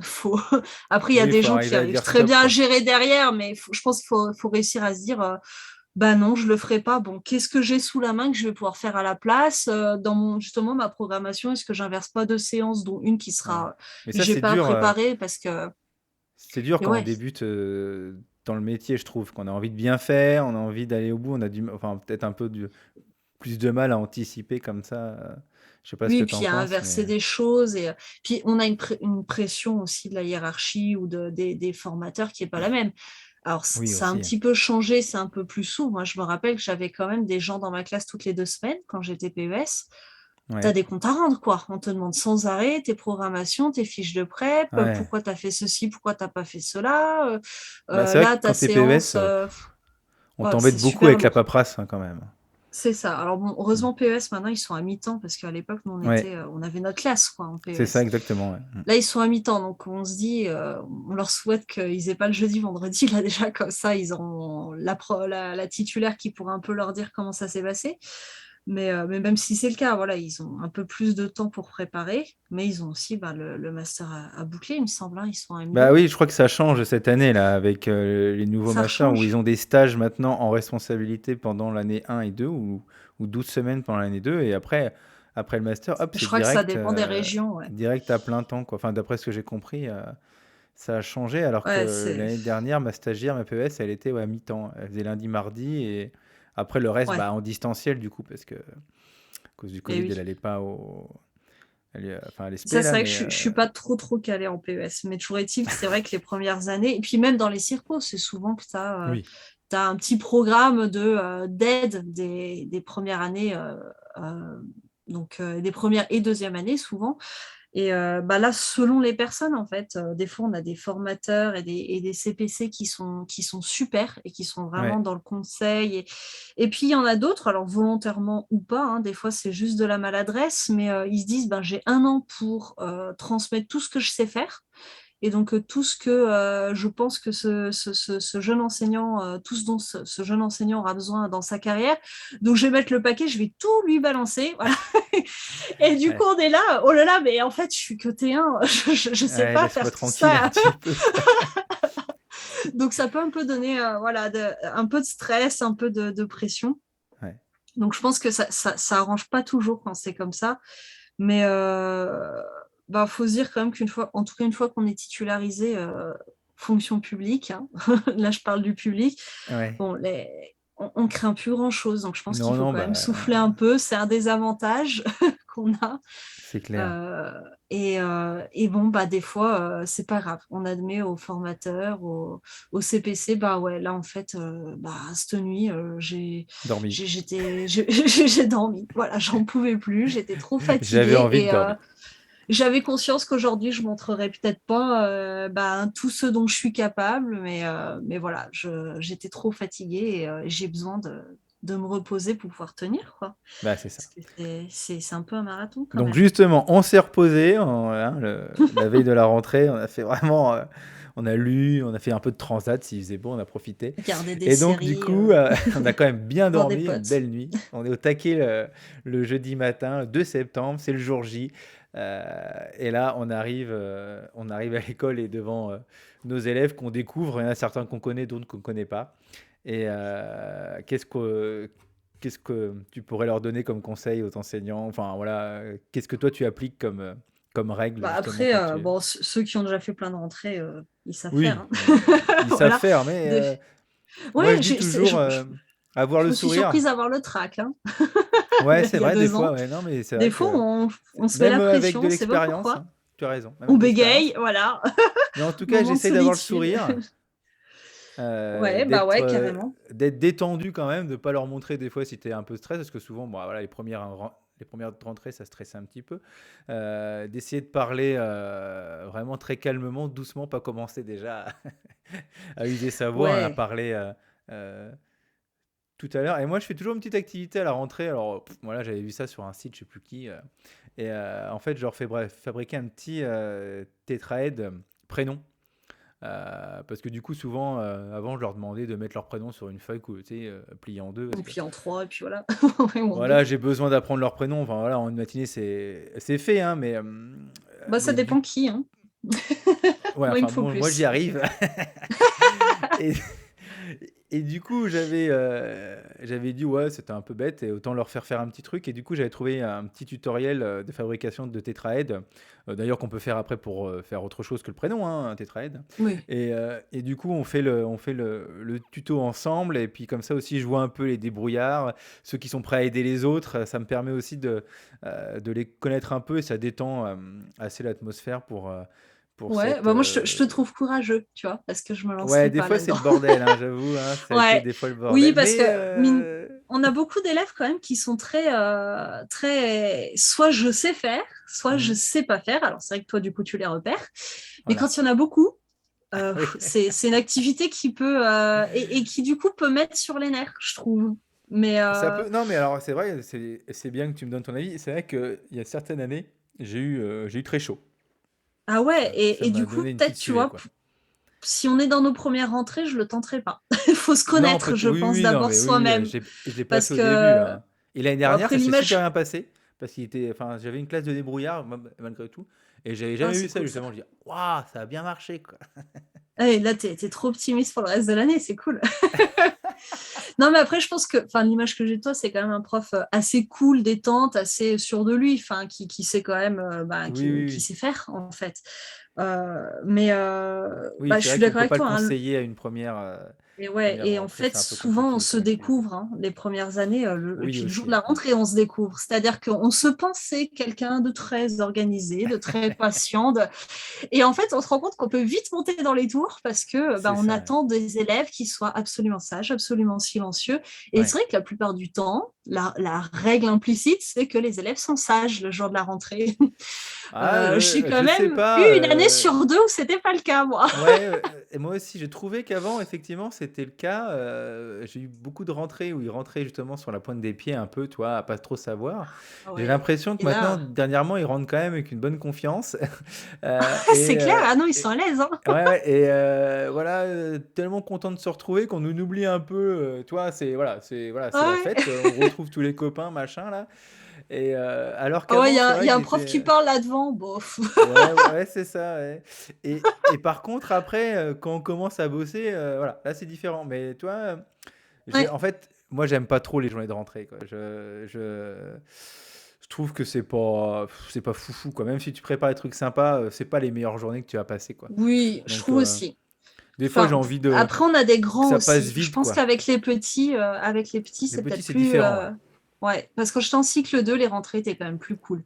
Après, il y a Oui, il des faut gens qui arriver à arrivent dire très stop, bien à quoi. gérer derrière, mais je pense faut réussir à se dire, bah non, je le ferai pas. Bon, qu'est-ce que j'ai sous la main que je vais pouvoir faire à la place dans justement, ma programmation? Est-ce que j'inverse pas 2 séances, dont une qui Ouais. sera, Mais ça, j'ai pas à préparer parce que. c'est dur Et quand on ouais, débute dans le métier, je trouve, qu'on a envie de bien faire, on a envie d'aller au bout, on a enfin, peut-être un peu plus de mal à anticiper comme ça. Je sais pas ce que oui, tu puis en à penses, mais inverser des choses. Et puis on a une pression aussi de la hiérarchie ou des formateurs qui est pas la même. Alors, oui ça a un aussi. petit peu changé, c'est un peu plus souple. Moi, je me rappelle que j'avais quand même des gens dans ma classe toutes les 2 semaines quand j'étais PES. Tu as Ouais. des comptes à rendre, quoi. On te demande sans arrêt tes programmations, tes fiches de prep, Ouais. pourquoi tu as fait ceci, pourquoi tu n'as pas fait cela. Bah, c'est vrai que Là, ta quand t'es PES, séance, on ouais, t'embête c'est beaucoup super avec la lourd. paperasse, hein, quand même. C'est ça. Alors bon, Mm. heureusement, PES, maintenant, ils sont à mi-temps parce qu'à l'époque, nous, Ouais, on avait notre classe, quoi, en c'est ça PES. exactement. Ouais. Mm. Là, ils sont à mi-temps, donc on se dit, on leur souhaite qu'ils aient pas le jeudi, vendredi. Là, déjà, comme ça, ils auront la titulaire qui pourra un peu leur dire comment ça s'est passé. Mais même si c'est le cas, voilà, ils ont un peu plus de temps pour préparer, mais ils ont aussi le master à boucler, il me semble, hein, ils sont en Bah M2. oui, je crois que ça change cette année là avec les nouveaux Ça masters où ils change. ont des stages maintenant en responsabilité pendant l'année 1 et 2 ou 12 semaines pendant l'année 2 et après le master, hop, Je c'est crois que ça dépend des régions, ouais. direct à plein temps quoi. Enfin, d'après ce que j'ai compris, ça a changé alors Ouais, que c'est. l'année dernière, ma stagiaire, ma PES, elle était ouais, à mi-temps. Elle faisait lundi, mardi et après le reste Ouais, bah, en distanciel du coup parce que à cause du et Covid, elle oui. allait pas au enfin à l'ESP Ça, c'est là vrai que mais je suis pas trop calée en PES, mais toujours est-il que c'est vrai que les premières années, et puis même dans les circos, c'est souvent que tu as, oui. un petit programme d'aide des premières années, euh, donc des premières et deuxième années souvent. Et bah là, selon les personnes, en fait, des fois, on a des formateurs et des CPC qui sont super et qui sont vraiment Ouais. dans le conseil. Et puis, il y en a d'autres, alors volontairement ou pas, hein, des fois, c'est juste de la maladresse, mais ils se disent, ben, j'ai 1 an pour transmettre tout ce que je sais faire. Et donc, tout ce que je pense que ce jeune enseignant, tout ce dont ce jeune enseignant aura besoin dans sa carrière. Donc, je vais mettre le paquet, je vais tout lui balancer. Voilà. Et du coup, Ouais. on est là, oh là là, mais en fait, je suis que T1, je sais Ouais, pas laisse-moi faire tout tranquille un ça. petit peu. Donc, ça peut un peu donner voilà, un peu de stress, un peu de pression. Ouais. Donc, je pense que ça arrange pas toujours quand c'est comme ça. Mais bah, faut se dire quand même qu'une fois, en tout cas, une fois qu'on est titularisé fonction publique, hein, là, je parle du public, Ouais. bon, on craint plus grand-chose. Donc, je pense qu'il Non, faut non, quand même bah, souffler un peu. C'est un des avantages qu'on a. c'est clair. Euh, et bon, bah, des fois, c'est pas grave. On admet aux formateurs, au CPC, bah ouais, là, en fait, bah, cette nuit, Dormi. j'ai dormi. Voilà, j'en pouvais plus. J'étais trop J'avais fatiguée envie de et dormir. j'avais conscience qu'aujourd'hui, je montrerai peut-être pas bah, tout ce dont je suis capable, mais voilà, j'étais trop fatiguée et j'ai besoin de me reposer pour pouvoir tenir, quoi. Bah, c'est ça. Parce que c'est un peu un marathon quand Donc même. justement, on s'est reposé hein, la veille de la rentrée. On a fait vraiment, on a lu, on a fait un peu de transat s'il faisait beau, on a profité. Regarder des Et donc du séries, coup, on a quand même bien voir des dormi, une potes. belle nuit. On est au taquet le jeudi matin, le 2 septembre, c'est le jour J. Euh, et là, on arrive à l'école et devant nos élèves qu'on découvre. Il y en a certains qu'on connaît, d'autres qu'on ne connaît pas. Et qu'est-ce que tu pourrais leur donner comme conseil aux enseignants? Enfin, voilà, qu'est-ce que toi tu appliques comme règle Bah justement après, quand tu... bon, ceux qui ont déjà fait plein de rentrées, ils savent faire, Oui, hein. ils savent Voilà. faire, mais Des- moi Ouais, je dis toujours avoir je le me suis sourire. surprise à avoir le trac, hein, Ouais, c'est il y a vrai, des deux fois, ans. ouais, non, mais c'est Des vrai fois, que on se met même la avec pression, de on sait pas l'expérience, pourquoi. hein, tu as raison, même On avec de bégaye, l'expérience. voilà. Mais en tout cas, Moment de j'essaye d'avoir le solitude. sourire, Ouais, bah ouais, d'être carrément. d'être détendu quand même, de pas leur montrer des fois si tu es un peu stress, parce que souvent, bon, voilà, les premières rentrées, ça stressait un petit peu. D'essayer de parler vraiment très calmement, doucement, pas commencer déjà à user sa voix, hein, à Ouais. parler euh, tout à l'heure. Et moi, je fais toujours une petite activité à la rentrée. Alors, voilà, j'avais vu ça sur un site, je sais plus qui. Et en fait, je leur fais fabriquer un petit tétraède prénom. Parce que du coup, souvent, avant, je leur demandais de mettre leur prénom sur une feuille tu sais, pliée en deux. Parce Et que puis en trois, et puis voilà. Ou en deux. voilà, j'ai besoin d'apprendre leur prénom. Enfin, voilà, en une matinée, c'est fait. Hein, Bah ça mais dépend qui, hein. ouais, Moi, il me enfin, faut moi j'y plus. arrive. et, et du coup, j'avais dit, ouais, c'était un peu bête, et autant leur faire faire un petit truc. Et du coup, j'avais trouvé un petit tutoriel de fabrication de tétraèdes, d'ailleurs qu'on peut faire après pour faire autre chose que le prénom, hein, un tétraède. Oui. Et du coup, on fait le tuto ensemble, et puis comme ça aussi, je vois un peu les débrouillards, ceux qui sont prêts à aider les autres. Ça me permet aussi de les connaître un peu, et ça détend assez l'atmosphère pour Ouais, cette... bah moi, je te trouve courageux, tu vois, parce que je me Ouais, lancerai des pas fois, c'est là-dedans. le bordel, hein, j'avoue, hein, ça a été Ouais, des fois le oui, bordel. parce Mais que on a beaucoup d'élèves quand même qui sont très, soit je sais faire, soit je hmm, sais pas faire. Alors c'est vrai que toi, du coup, tu les repères, mais voilà. quand il y en a beaucoup, Oui. c'est une activité qui peut et qui du coup peut mettre sur les nerfs, je trouve. Mais Ça peut... Non, mais alors, c'est vrai, c'est bien que tu me donnes ton avis. C'est vrai qu'il y a certaines années, j'ai eu très chaud. ah ouais, Ça et m'a du coup, donné une peut-être, petite tu suée, vois, quoi. si on est dans nos premières rentrées, je le tenterai pas. Il faut se Non, connaître, je oui, pense, oui, non, d'abord mais oui, soi-même. je l'ai pas Parce fait au début, que, hein. Et l'année bon, dernière, après ça s'est super l'image, bien passé, parce enfin, j'avais une classe de débrouillard, malgré tout, et j'avais ah, jamais vu c'est ça, cool ça. justement. Je dis, waouh, ça a bien marché, quoi. Ah, et là, t'es trop optimiste pour le reste de l'année, c'est cool. Non, mais après, je pense que l'image que j'ai de toi, c'est quand même un prof assez cool, détente, assez sûr de lui, qui sait quand même, bah, Oui, oui, qui oui. sait faire, en fait. Mais Oui, bah, c'est je vrai suis qu'on d'accord peut avec pas le toi, hein. conseiller à une Et ouais, première et en rentrée, fait, c'est un peu souvent, on compliqué, se quoi. découvre, hein, les premières années, et Oui, puis le jour de aussi. la rentrée, on se découvre. C'est-à-dire qu'on se pensait quelqu'un de très organisé, de très patient, et en fait, on se rend compte qu'on peut vite monter dans les tours parce que bah, C'est on ça. attend des élèves qui soient absolument sages, absolument silencieux. Et Ouais. c'est vrai que la plupart du temps, la règle implicite, c'est que les élèves sont sages le jour de la rentrée. Ah, J'ai quand je sais même pas. eu une année sur deux où c'était pas le cas, moi. Ouais, et moi aussi, j'ai trouvé qu'avant, effectivement, c'était le cas. J'ai eu beaucoup de rentrées où ils rentraient justement sur la pointe des pieds un peu, toi, à pas trop savoir. Ah J'ai ouais. l'impression que Et maintenant, là, dernièrement, ils rentrent quand même avec une bonne confiance. c'est clair. Ah non, ils sont à l'aise, hein. Ouais, ouais, voilà, tellement content de se retrouver qu'on nous oublie un peu. Toi, voilà, c'est la Ouais. fête. On retrouve tous les copains, machin là. Alors Ah ouais, qu'avant, c'est il vrai y a qu'ils un prof qui étaient. parle là devant. Bof. Ouais, ouais, c'est ça, ouais. Et par contre, après, quand on commence à bosser, voilà, là, c'est différent. Mais toi, Ouais. en fait, moi, j'aime pas trop les journées de rentrée, quoi. Je trouve que c'est pas foufou, quoi. Même si tu prépares des trucs sympas, c'est pas les meilleures journées que tu vas passer, quoi. Oui, je Donc, trouve aussi. Des fois, j'ai Enfin, envie de après, on a des que grands ça passe aussi. Je vite, pense quoi. qu'avec les petits, Les c'est petits, peut-être c'est plus. différent, ouais. Ouais, parce que quand j'étais en cycle 2, les rentrées étaient quand même plus cool.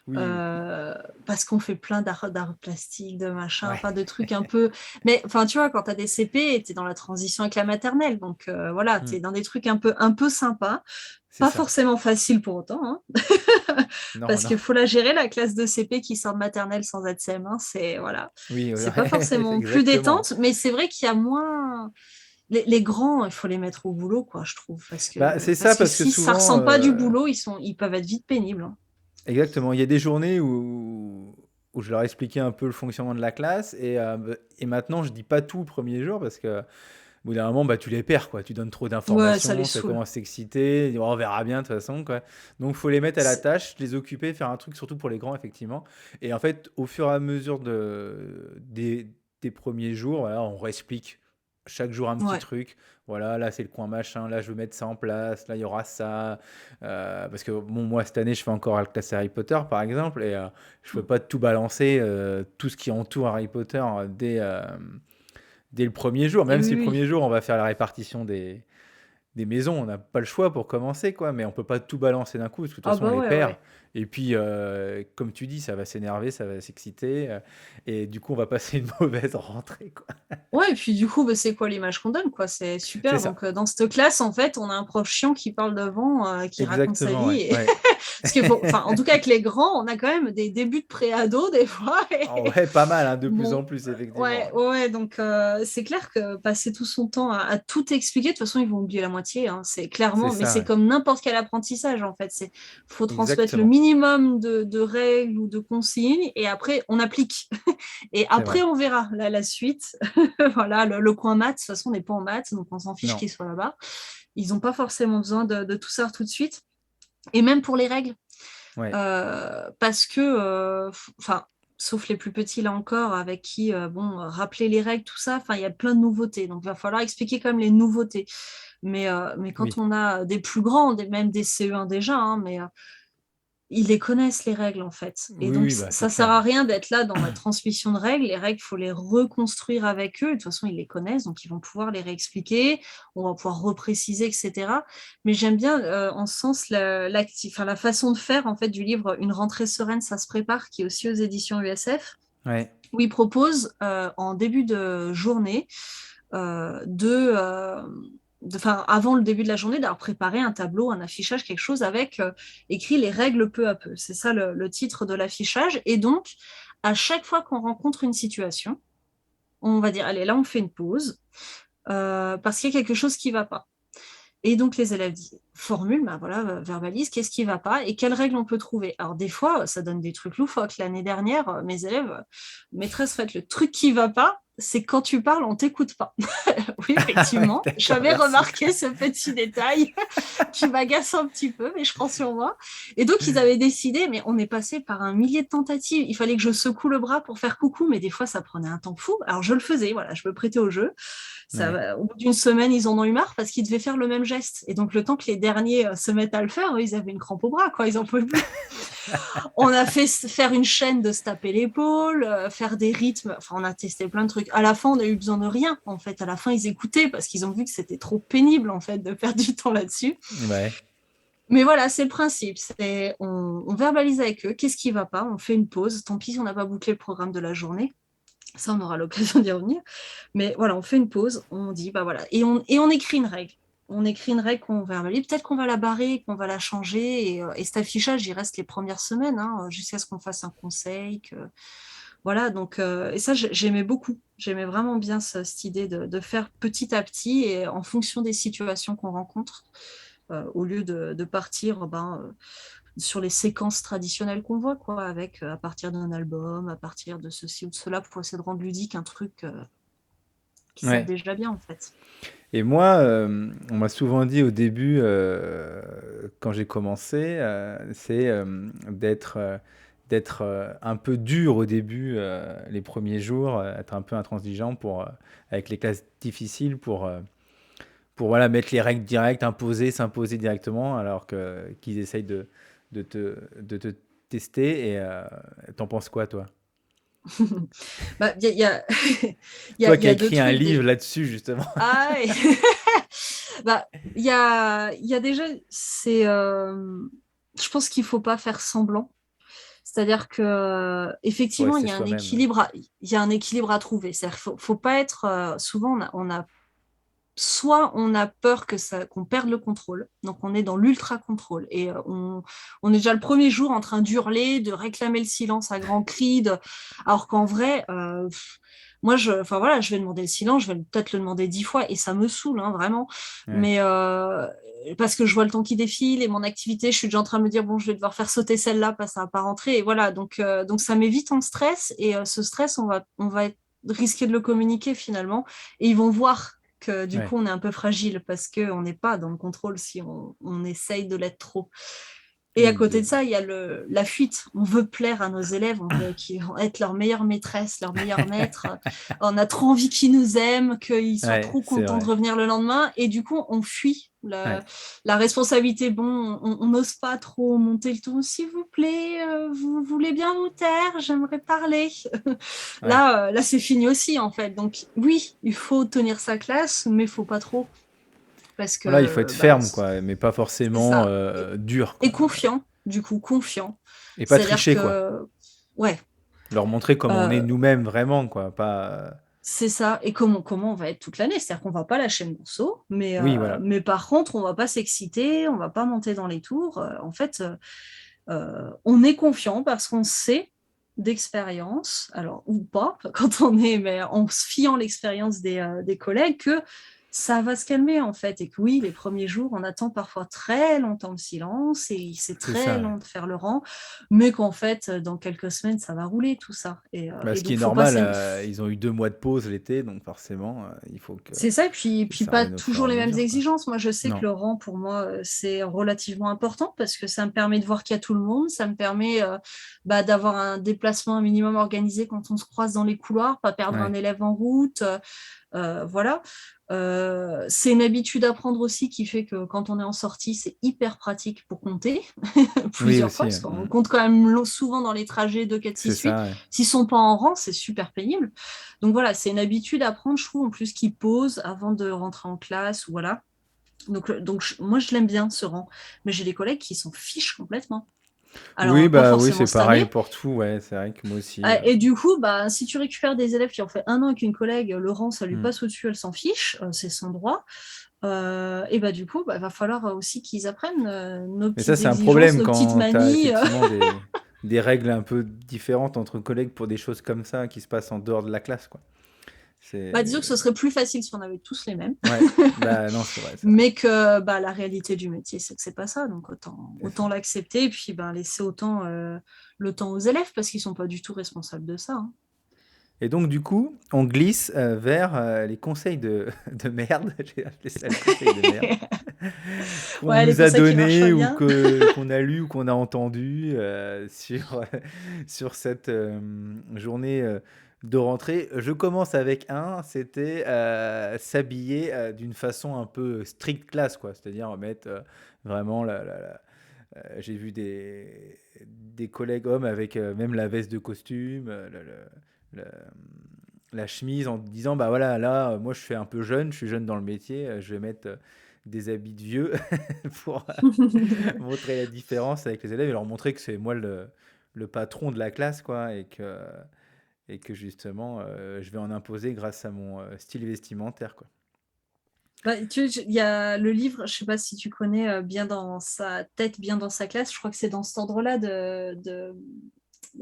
Oui, oui. Euh, Parce qu'on fait plein d'art plastique, de machin, Ouais, enfin de trucs un peu. Mais enfin, tu vois, quand t'as des CP, t'es dans la transition avec la maternelle. Donc voilà, hmm, t'es dans des trucs un peu sympas. c'est Pas ça. forcément facile pour autant, hein. Non, Parce non. qu'il faut la gérer, la classe de CP qui sort de maternelle sans être CM1, c'est voilà, Oui, c'est pas ouais, forcément plus exactement. détente, mais c'est vrai qu'il y a moins. Les grands, il faut les mettre au boulot, quoi, je trouve. Bah, c'est ça, Parce que parce que si ça souvent, ressemble pas du boulot, ils peuvent être vite pénibles, hein. exactement, il y a des journées où je leur expliquais un peu le fonctionnement de la classe, et maintenant, je dis pas tout le premier jour, parce que au bout d'un moment, bah, tu les perds, quoi. Tu donnes trop Ouais, ça les d'informations, ça saoule. commence à s'exciter, ils disent, oh, on verra bien de toute façon, quoi. Donc, faut les mettre à la C'est- tâche, les occuper, faire un truc, surtout pour les grands, effectivement. Et en fait, au fur et à mesure des premiers jours, voilà, on réexplique chaque jour un petit Ouais. truc. Voilà, là, c'est le coin machin, là, je veux mettre ça en place, là, il y aura ça. Parce que, bon, moi, cette année, je fais encore la classe Harry Potter, par exemple, et je peux pas tout balancer, tout ce qui entoure Harry Potter dès le premier jour. Et Même oui, si le oui. premier jour, on va faire la répartition des maisons, on n'a pas le choix pour commencer, quoi. Mais on peut pas tout balancer d'un coup, parce que de toute Ah façon, on bah les ouais, perd. ouais. Et puis, comme tu dis, ça va s'énerver, ça va s'exciter. Et du coup, on va passer une mauvaise rentrée, quoi. Ouais, et puis du coup, bah, c'est quoi l'image qu'on donne, quoi? C'est C'est super. ça. Donc, dans cette classe, en fait, on a un prof chiant qui parle devant, qui raconte sa Exactement, vie. ouais. Ouais. Parce qu'il faut, enfin, en tout cas, avec les grands, on a quand même des débuts de pré-ado, des fois. Oh, ouais, pas mal, hein, de plus en Bon, plus, effectivement. ouais, ouais, ouais, donc c'est clair que passer tout son temps à tout expliquer, de toute façon, ils vont oublier la moitié, hein, c'est C'est clairement, mais ça, c'est ouais. comme n'importe quel apprentissage, en fait. Faut transmettre le Exactement. minimum de règles ou de consignes, et après, on applique. Et C'est après, vrai. on verra la suite. Voilà, le coin maths, de toute façon, on n'est pas en maths, donc on s'en fiche Non. qu'ils soient là-bas. Ils n'ont pas forcément besoin de tout ça tout de suite. Et même pour les règles, Ouais. parce que, enfin, sauf les plus petits là encore, avec qui, bon, rappeler les règles, tout ça, enfin, il y a plein de nouveautés. Donc, il va falloir expliquer quand même les nouveautés. Mais quand Oui. on a des plus grands, même des CE1 déjà, hein, mais ils les connaissent les règles en fait. Et Oui, donc oui, bah, c'est ça sert clair. à rien d'être là dans la transmission de règles. Les règles, il faut les reconstruire avec eux. De toute façon, ils les connaissent, donc ils vont pouvoir les réexpliquer. On va pouvoir repréciser, etc. Mais j'aime bien en ce sens enfin, la façon de faire en fait du livre Une rentrée sereine, ça se prépare, qui est aussi aux éditions USF, Ouais. où il propose en début de journée enfin, avant le début de la journée, d'avoir préparé un tableau, un affichage, quelque chose avec écrit les règles peu à peu. C'est ça le titre de l'affichage. Et donc, à chaque fois qu'on rencontre une situation, on va dire, allez, là, on fait une pause parce qu'il y a quelque chose qui ne va pas. Et donc, les élèves formulent, ben voilà, verbalisent, qu'est-ce qui ne va pas et quelles règles on peut trouver. Alors, des fois, ça donne des trucs loufoques. L'année dernière, mes élèves, maîtresse, faites le truc qui ne va pas, c'est quand tu parles, on ne t'écoute pas. Oui, effectivement, D'accord, j'avais merci. remarqué ce petit détail qui m'agace un petit peu, mais je prends sur moi. Et donc, ils avaient décidé, mais on est passé par un millier de tentatives. Il fallait que je secoue le bras pour faire coucou, mais des fois, ça prenait un temps fou. Alors, je le faisais, voilà, je me prêtais au jeu. Ouais. Au bout d'une semaine, ils en ont eu marre parce qu'ils devaient faire le même geste. Et donc, le temps que les derniers se mettent à le faire, eux, ils avaient une crampe au bras, quoi, ils en pouvaient plus. On a fait faire une chaîne de se taper l'épaule, faire des rythmes. Enfin, on a testé plein de trucs. À la fin, on a eu besoin de rien. En fait, à la fin, ils écoutaient parce qu'ils ont vu que c'était trop pénible en fait de perdre du temps là-dessus. Ouais. Mais voilà, c'est le principe. On verbalise avec eux. Qu'est-ce qui va pas? On fait une pause. Tant pis si on n'a pas bouclé le programme de la journée. Ça, on aura l'occasion d'y revenir. Mais voilà, on fait une pause. On dit bah voilà, et on écrit une règle. On écrit une règle qu'on verbalise. Peut-être qu'on va la barrer, qu'on va la changer. Et cet affichage, il reste les premières semaines, hein, jusqu'à ce qu'on fasse un conseil. Voilà, donc, et ça, j'aimais beaucoup. J'aimais vraiment bien cette idée de faire petit à petit et en fonction des situations qu'on rencontre, au lieu de partir sur les séquences traditionnelles qu'on voit, quoi, avec à partir d'un album, à partir de ceci ou de cela, pour essayer de rendre ludique un truc qui savent Ouais. déjà bien, en fait. Et moi, on m'a souvent dit au début, quand j'ai commencé, c'est d'être un peu dur au début, les premiers jours, être un peu intransigeant avec les classes difficiles pour voilà, mettre les règles directes, s'imposer directement, alors qu'ils essayent de te tester. Et t'en penses quoi, toi? Bah, il y a, Toi il qui y as a deux écrit un trucs. livre là-dessus, justement. Ah, ouais. Bah, il y a déjà, je pense qu'il faut pas faire semblant. C'est-à-dire que Faut effectivement, rester soi-même. Ouais. il y a un équilibre à trouver. C'est-à-dire faut pas être. Souvent, soit on a peur qu'on perde le contrôle, donc on est dans l'ultra contrôle et on est déjà le premier jour en train d'hurler, de réclamer le silence à grands cris, alors qu'en vrai, moi, enfin voilà, je vais demander le silence, je vais peut-être le demander 10 fois et ça me saoule, hein, vraiment. Ouais. Mais parce que je vois le temps qui défile et mon activité, je suis déjà en train de me dire bon, je vais devoir faire sauter celle-là parce que ça va pas rentrer et voilà. Donc ça met vite en stress et ce stress, on va risquer de le communiquer finalement et ils vont voir que du Ouais. coup on est un peu fragile parce qu'on n'est pas dans le contrôle si on essaye de l'être trop. Et à Oui, côté de ça, il y a la fuite. On veut plaire à nos élèves, on veut qu'ils vont être leur meilleure maîtresse, leur meilleur maître. On a trop envie qu'ils nous aiment, qu'ils soient ouais, trop c'est contents de vrai. revenir le lendemain. Et du coup, on fuit Ouais. la responsabilité. Bon, on n'ose pas trop monter le ton. S'il vous plaît, vous voulez bien vous taire? J'aimerais parler. Ouais. Là, c'est fini aussi, en fait. Donc, oui, il faut tenir sa classe, mais il faut pas trop. Parce Voilà, il faut que être bah, ferme, quoi, mais pas c'est forcément ça. dur, Et quoi. confiant, du coup, confiant. Et pas C'est-à-dire tricher, quoi. que, ouais, Leur montrer comment on est euh, nous-mêmes vraiment, quoi. Pas. c'est ça. Et comment on va être toute l'année? C'est-à-dire qu'on va pas lâcher le morceau, Oui, voilà. mais par contre, on va pas s'exciter, on va pas monter dans les tours. En fait, on est confiant parce qu'on sait d'expérience, alors ou pas, quand on est, mais en se fiant l'expérience des collègues, que ça va se calmer en fait, et que oui, les premiers jours, on attend parfois très longtemps le silence, et c'est C'est très ça. Ouais. long de faire le rang, mais qu'en fait, dans quelques semaines, ça va rouler tout ça. Bah, Et ce qui est donc, faut pas normal, ils ont eu 2 mois de pause l'été, donc forcément, il faut que c'est ça, et puis ça pas revienne au fur et toujours à les mêmes mesure, quoi. exigences. Moi, je sais que Non. le rang, pour moi, c'est relativement important parce que ça me permet de voir qu'il y a tout le monde. Ça me permet d'avoir un déplacement un minimum organisé quand on se croise dans les couloirs, pas perdre un Ouais. élève en route. Voilà. C'est une habitude à prendre aussi qui fait que quand on est en sortie, c'est hyper pratique pour compter Oui, plusieurs fois, aussi. parce qu'on compte quand même souvent dans les trajets 2, 4, C'est 6, 8. ça, ouais. S'ils ne sont pas en rang, c'est super pénible. Donc voilà, c'est une habitude à prendre, je trouve, en plus qu'ils posent avant de rentrer en classe. Voilà. Donc moi, je l'aime bien, ce rang. Mais j'ai des collègues qui s'en fichent complètement. Alors, Oui, pas bah oui, forcément c'est cette pareil année. pour tout, ouais. C'est vrai que moi aussi. Et du coup, bah, si tu récupères des élèves qui ont fait un an avec une collègue, le rang, ça lui Hmm. passe au-dessus, elle s'en fiche, c'est son droit. Et bah, du coup, bah, va falloir aussi qu'ils apprennent nos Mais ça, petites c'est un exigences, problème nos petites quand tu as manies. effectivement des règles un peu différentes entre collègues pour des choses comme ça qui se passent en dehors de la classe, quoi. Bah, disons que C'est... ce serait plus facile si on avait tous les mêmes. Ouais, bah non, c'est vrai, ça. Mais que bah, la réalité du métier, c'est que c'est pas ça. Donc C'est ça. autant l'accepter et puis bah, laisser autant le temps aux élèves parce qu'ils sont pas du tout responsables de ça, hein. Et donc, du coup, on glisse vers les conseils de merde, j'ai appelé ça le conseil de merde, qu'on Ouais, les nous a conseils qui marchent pas donné ou bien. qu'on a lu ou qu'on a entendu sur cette journée de rentrée. Je commence avec un, c'était s'habiller d'une façon un peu strict classe, quoi. C'est-à-dire mettre vraiment j'ai vu des collègues hommes avec même la veste de costume, le- la chemise en disant bah voilà, là, moi je suis un peu jeune, je suis jeune dans le métier, je vais mettre des habits de vieux pour montrer la différence avec les élèves et leur montrer que c'est moi le patron de la classe, quoi, et que justement je vais en imposer grâce à mon style vestimentaire, quoi. Bah, il y a le livre, je sais pas si tu connais, Bien dans sa tête, bien dans sa classe. Je crois que c'est dans cet ordre-là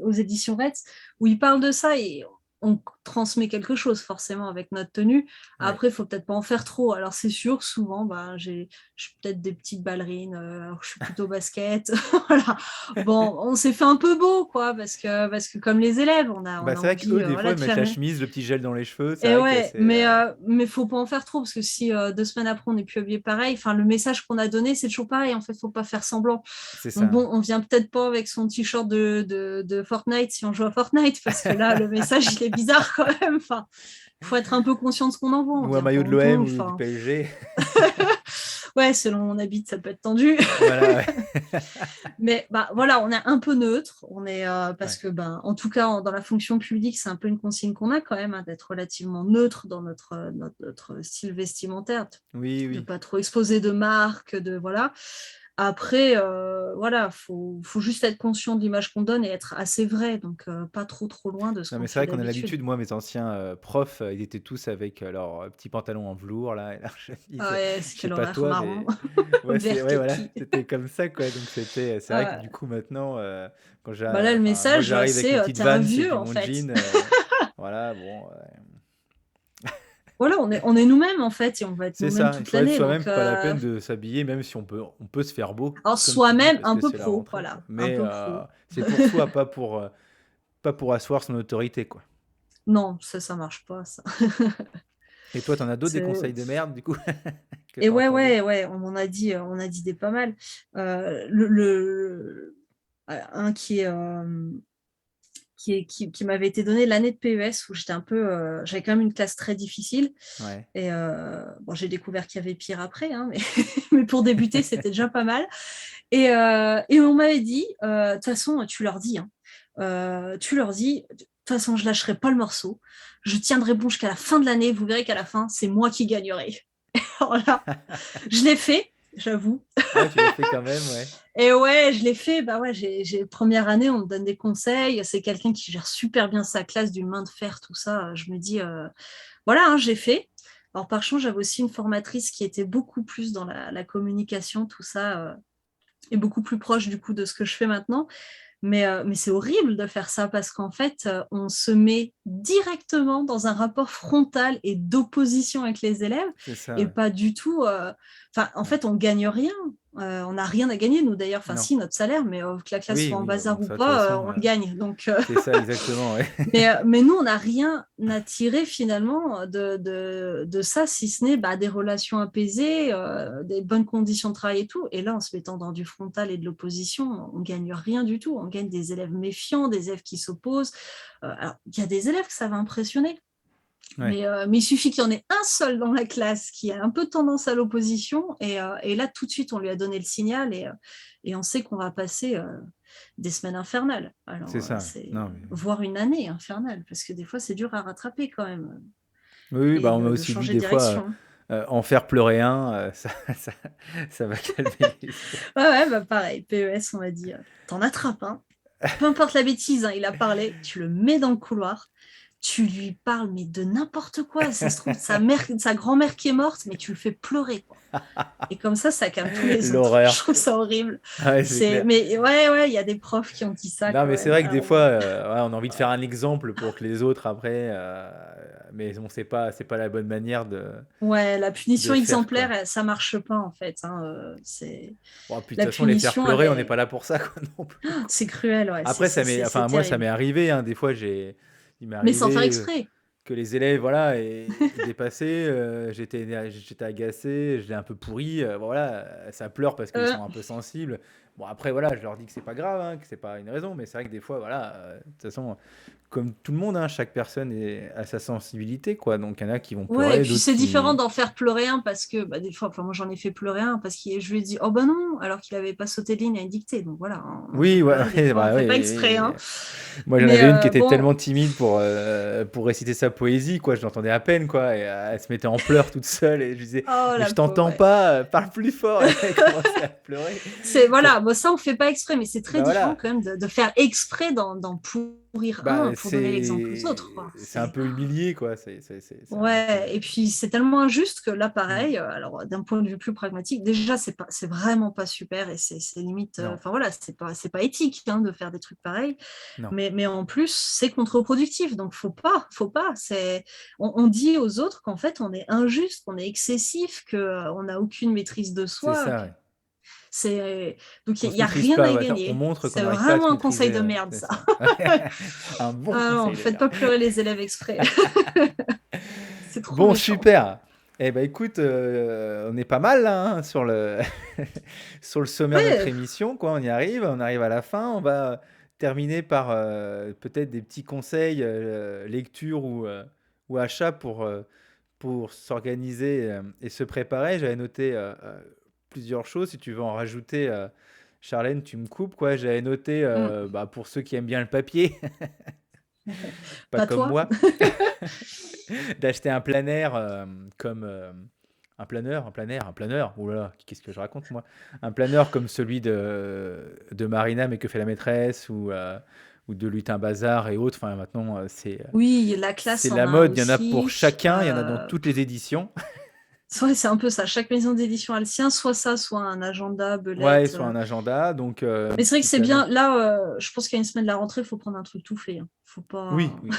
aux éditions Retz, où il parle de ça et on transmet quelque chose forcément avec notre tenue. Ouais. Après, il faut peut-être pas en faire trop. Alors c'est sûr, souvent, bah, je suis peut-être des petites ballerines, alors que je suis plutôt basket. Voilà. Bon, on s'est fait un peu beau, quoi, parce que comme les élèves, on Bah a c'est vrai qu'eux envie, des fois voilà, ils de mettent faire. la chemise, le petit gel dans les cheveux, c'est Et vrai que ouais, c'est mais faut pas en faire trop parce que si 2 semaines après on n'est plus habillé pareil, enfin le message qu'on a donné c'est toujours pareil. En fait, faut pas faire semblant. c'est Donc ça. bon, on vient peut-être pas avec son t-shirt de Fortnite si on joue à Fortnite parce que là le message il est bizarre quand même. Enfin, faut être un peu conscient de ce qu'on envoie. On Ou un vient pas maillot de en l'OM tongs. ou du Enfin, PSG. Ouais, selon où on habite, ça peut être tendu. Voilà, ouais. Mais bah, voilà, on est un peu neutre. Parce Ouais. que, ben, en tout cas, dans la fonction publique, c'est un peu une consigne qu'on a quand même, hein, d'être relativement neutre dans notre style vestimentaire, Oui, de oui. pas trop exposer de marques, voilà. Après, voilà, faut juste être conscient de l'image qu'on donne et être assez vrai, donc pas trop trop loin de ce Non, qu'on mais c'est fait vrai qu'on a d'habitude. l'habitude. Moi, mes anciens profs, ils étaient tous avec leurs petits pantalons en velours, là, et leurs Ah chemises. ouais, Je sais quel pas horaire toi, marrant, mais ouais, vert ouais, voilà, kaki. c'était comme ça, quoi. Donc c'est vrai que Ah, du coup maintenant, bah là, le enfin, moi message, j'arrive avec c'est mes petites t'es un Vans et vieux puis en mon fait. jean, voilà, bon, Voilà, on est nous-mêmes en fait et on va être c'est nous-mêmes ça. Il toute faut être l'année. Donc, soi-même, pas la peine de s'habiller, même si on peut se faire beau, alors comme tu dis, soi-même, parce un que peu c'est la pro, rentrée, quoi. voilà, un Mais peu pro. c'est pour soi, pas pour asseoir son autorité, quoi. Non, ça marche pas, ça. Et toi, t'en as d'autres des C'est- conseils de merde, du coup, que Et t'as ouais, entendu? ouais, ouais, on a dit des pas mal. Un qui m'avait été donné l'année de PES où j'avais quand même une classe très difficile. Ouais. Et bon, j'ai découvert qu'il y avait pire après, hein, mais, mais pour débuter, c'était déjà pas mal. Et on m'avait dit, de toute façon, tu leur dis, de toute façon, je lâcherai pas le morceau. Je tiendrai bon jusqu'à la fin de l'année. Vous verrez qu'à la fin, c'est moi qui gagnerai. Alors là, je l'ai fait, j'avoue. Ah, tu l'as fait quand même, ouais. Et ouais, je l'ai fait. Bah ouais, première année, on me donne des conseils. C'est quelqu'un qui gère super bien sa classe d'une main de fer, tout ça. Je me dis, voilà, hein, j'ai fait. Alors, par contre, j'avais aussi une formatrice qui était beaucoup plus dans la communication, tout ça, et beaucoup plus proche du coup de ce que je fais maintenant. Mais c'est horrible de faire ça parce qu'en fait, on se met directement dans un rapport frontal et d'opposition avec les élèves C'est ça, et ouais. pas du tout. Enfin, en Ouais. fait, on gagne rien. On n'a rien à gagner, nous d'ailleurs. Enfin, Non. si, notre salaire, mais que la classe Oui, soit en oui, bon, bazar ou ça, de toute pas, façon, on le gagne. Donc, c'est ça exactement, ouais. mais nous, on n'a rien à tirer finalement de ça, si ce n'est bah, des relations apaisées, des bonnes conditions de travail et tout. Et là, en se mettant dans du frontal et de l'opposition, on gagne rien du tout. On gagne des élèves méfiants, des élèves qui s'opposent. Alors, il y a des élèves que ça va impressionner. Ouais, Mais il suffit qu'il y en ait un seul dans la classe qui a un peu tendance à l'opposition, et là, tout de suite, on lui a donné le signal, et on sait qu'on va passer des semaines infernales. c'est Alors, ça, ouais. c'est Non, mais voire une année infernale, parce que des fois, c'est dur à rattraper quand même, oui, oui, et bah, on m'a de aussi dit changer de des fois, direction. en faire pleurer un, ça ça va calmer les esprits. Ouais, ouais, bah pareil, PES, on m'a dit, t'en attrapes, hein. Peu importe la bêtise, hein, il a parlé, tu le mets dans le couloir, tu lui parles, mais de n'importe quoi. Ça se trouve, sa grand-mère qui est morte, mais tu le fais pleurer, quoi. Et comme ça calme tous les autres. Je L'horreur. trouve ça horrible. Ouais, c'est clair. Mais ouais, ouais, il y a des profs qui ont dit ça Non, quand mais c'est même. vrai que des Alors fois, bon, ouais, on a envie de faire un exemple pour que les autres après, mais bon, c'est pas la bonne manière ouais, la punition de faire, quoi. exemplaire, ça marche pas en fait, hein. Bon, puis de toute La façon, les faire punition, elle pleurer, on n'est pas est, là pour ça, quoi, non plus, quoi. c'est cruel, ouais, Après, c'est enfin, moi, ça m'est terrible. arrivé, hein, des fois, il m'est Mais sans faire arrivé exprès. que les élèves, voilà, et dépassaient, j'étais agacé, je l'ai un peu pourri, voilà, ça pleure parce qu'ils Euh, sont un peu sensibles. Bon, après, voilà, je leur dis que c'est pas grave, hein, que c'est pas une raison, mais c'est vrai que des fois, voilà, de toute façon, comme tout le monde, hein, chaque personne a sa sensibilité, quoi. Donc, il y en a qui vont Ouais, et pleurer, puis d'autres c'est différent qui. d'en faire pleurer un parce que bah, des fois, enfin moi j'en ai fait pleurer un parce que je lui ai dit oh bah non, alors qu'il avait pas sauté de ligne à une dictée. Donc voilà, hein, on fait Oui, ouais, pleurer des ouais, fois, on bah, fait oui, pas exprès, oui, hein. oui. Moi, j'en Mais avais une qui était bon, tellement timide pour réciter sa poésie, quoi. Je l'entendais à peine, quoi. Et elle se mettait en pleurs toute seule. Et je lui disais, oh mais la je pauvre, t'entends ouais. pas, parle plus fort. Et elle commençait à pleurer. C'est Ça- voilà, bon, ça on fait pas exprès, mais c'est très Bah différent voilà. quand même de faire exprès d'en pourrir un Bah, pour donner l'exemple aux autres, quoi. c'est un peu humilié, quoi. C'est un peu. Ouais, et puis c'est tellement injuste que là, Hmm. pareil, alors d'un point de vue plus pragmatique, déjà, c'est vraiment pas super et c'est limite, Non, enfin voilà, c'est pas éthique hein, de faire des trucs pareils, non. mais en plus, c'est contre-productif, donc faut pas, on dit aux autres qu'en fait, on est injuste, qu'on est excessif, qu'on n'a aucune maîtrise de C'est soi, ça, ouais. donc Qu'on il se y a maîtrise rien pas. à y Ouais. On gagner. montre qu'on C'est n'arrive pas à vraiment se un conseil maîtriser. de Ouais. merde, C'est ça. ça. Un bon Ah non, conseil de faites merde. pas pleurer les élèves exprès. C'est trop Bon, méchant. super. Eh ben écoute, on est pas mal là, hein, sur sur le sommaire de notre Ouais, émission, quoi. On arrive à la fin. On va terminer par peut-être des petits conseils, lecture ou achat pour s'organiser et se préparer. J'avais noté plusieurs choses. Si tu veux en rajouter, Charlène, tu me coupes, quoi. J'avais noté, Mm. pour ceux qui aiment bien le papier, pas Pas comme toi? moi, d'acheter un planner comme un planeur. Oh là là, qu'est-ce que je raconte moi? Un planeur comme celui de Marina, mais que fait la maîtresse, ou de Lutin Bazar et autres. Enfin, maintenant, Oui, la c'est classe en la a mode. Il y en a pour aussi. chacun. Il y en a dans toutes les éditions. C'est un peu ça. Chaque maison d'édition a le sien, soit ça, soit un agenda, Ouais, belette. sur un agenda. Donc, Mais c'est vrai que tout c'est à l'heure. bien. Là, je pense qu'il y a une semaine de la rentrée, il faut prendre un truc tout fait, hein. Faut Oui, pas. oui.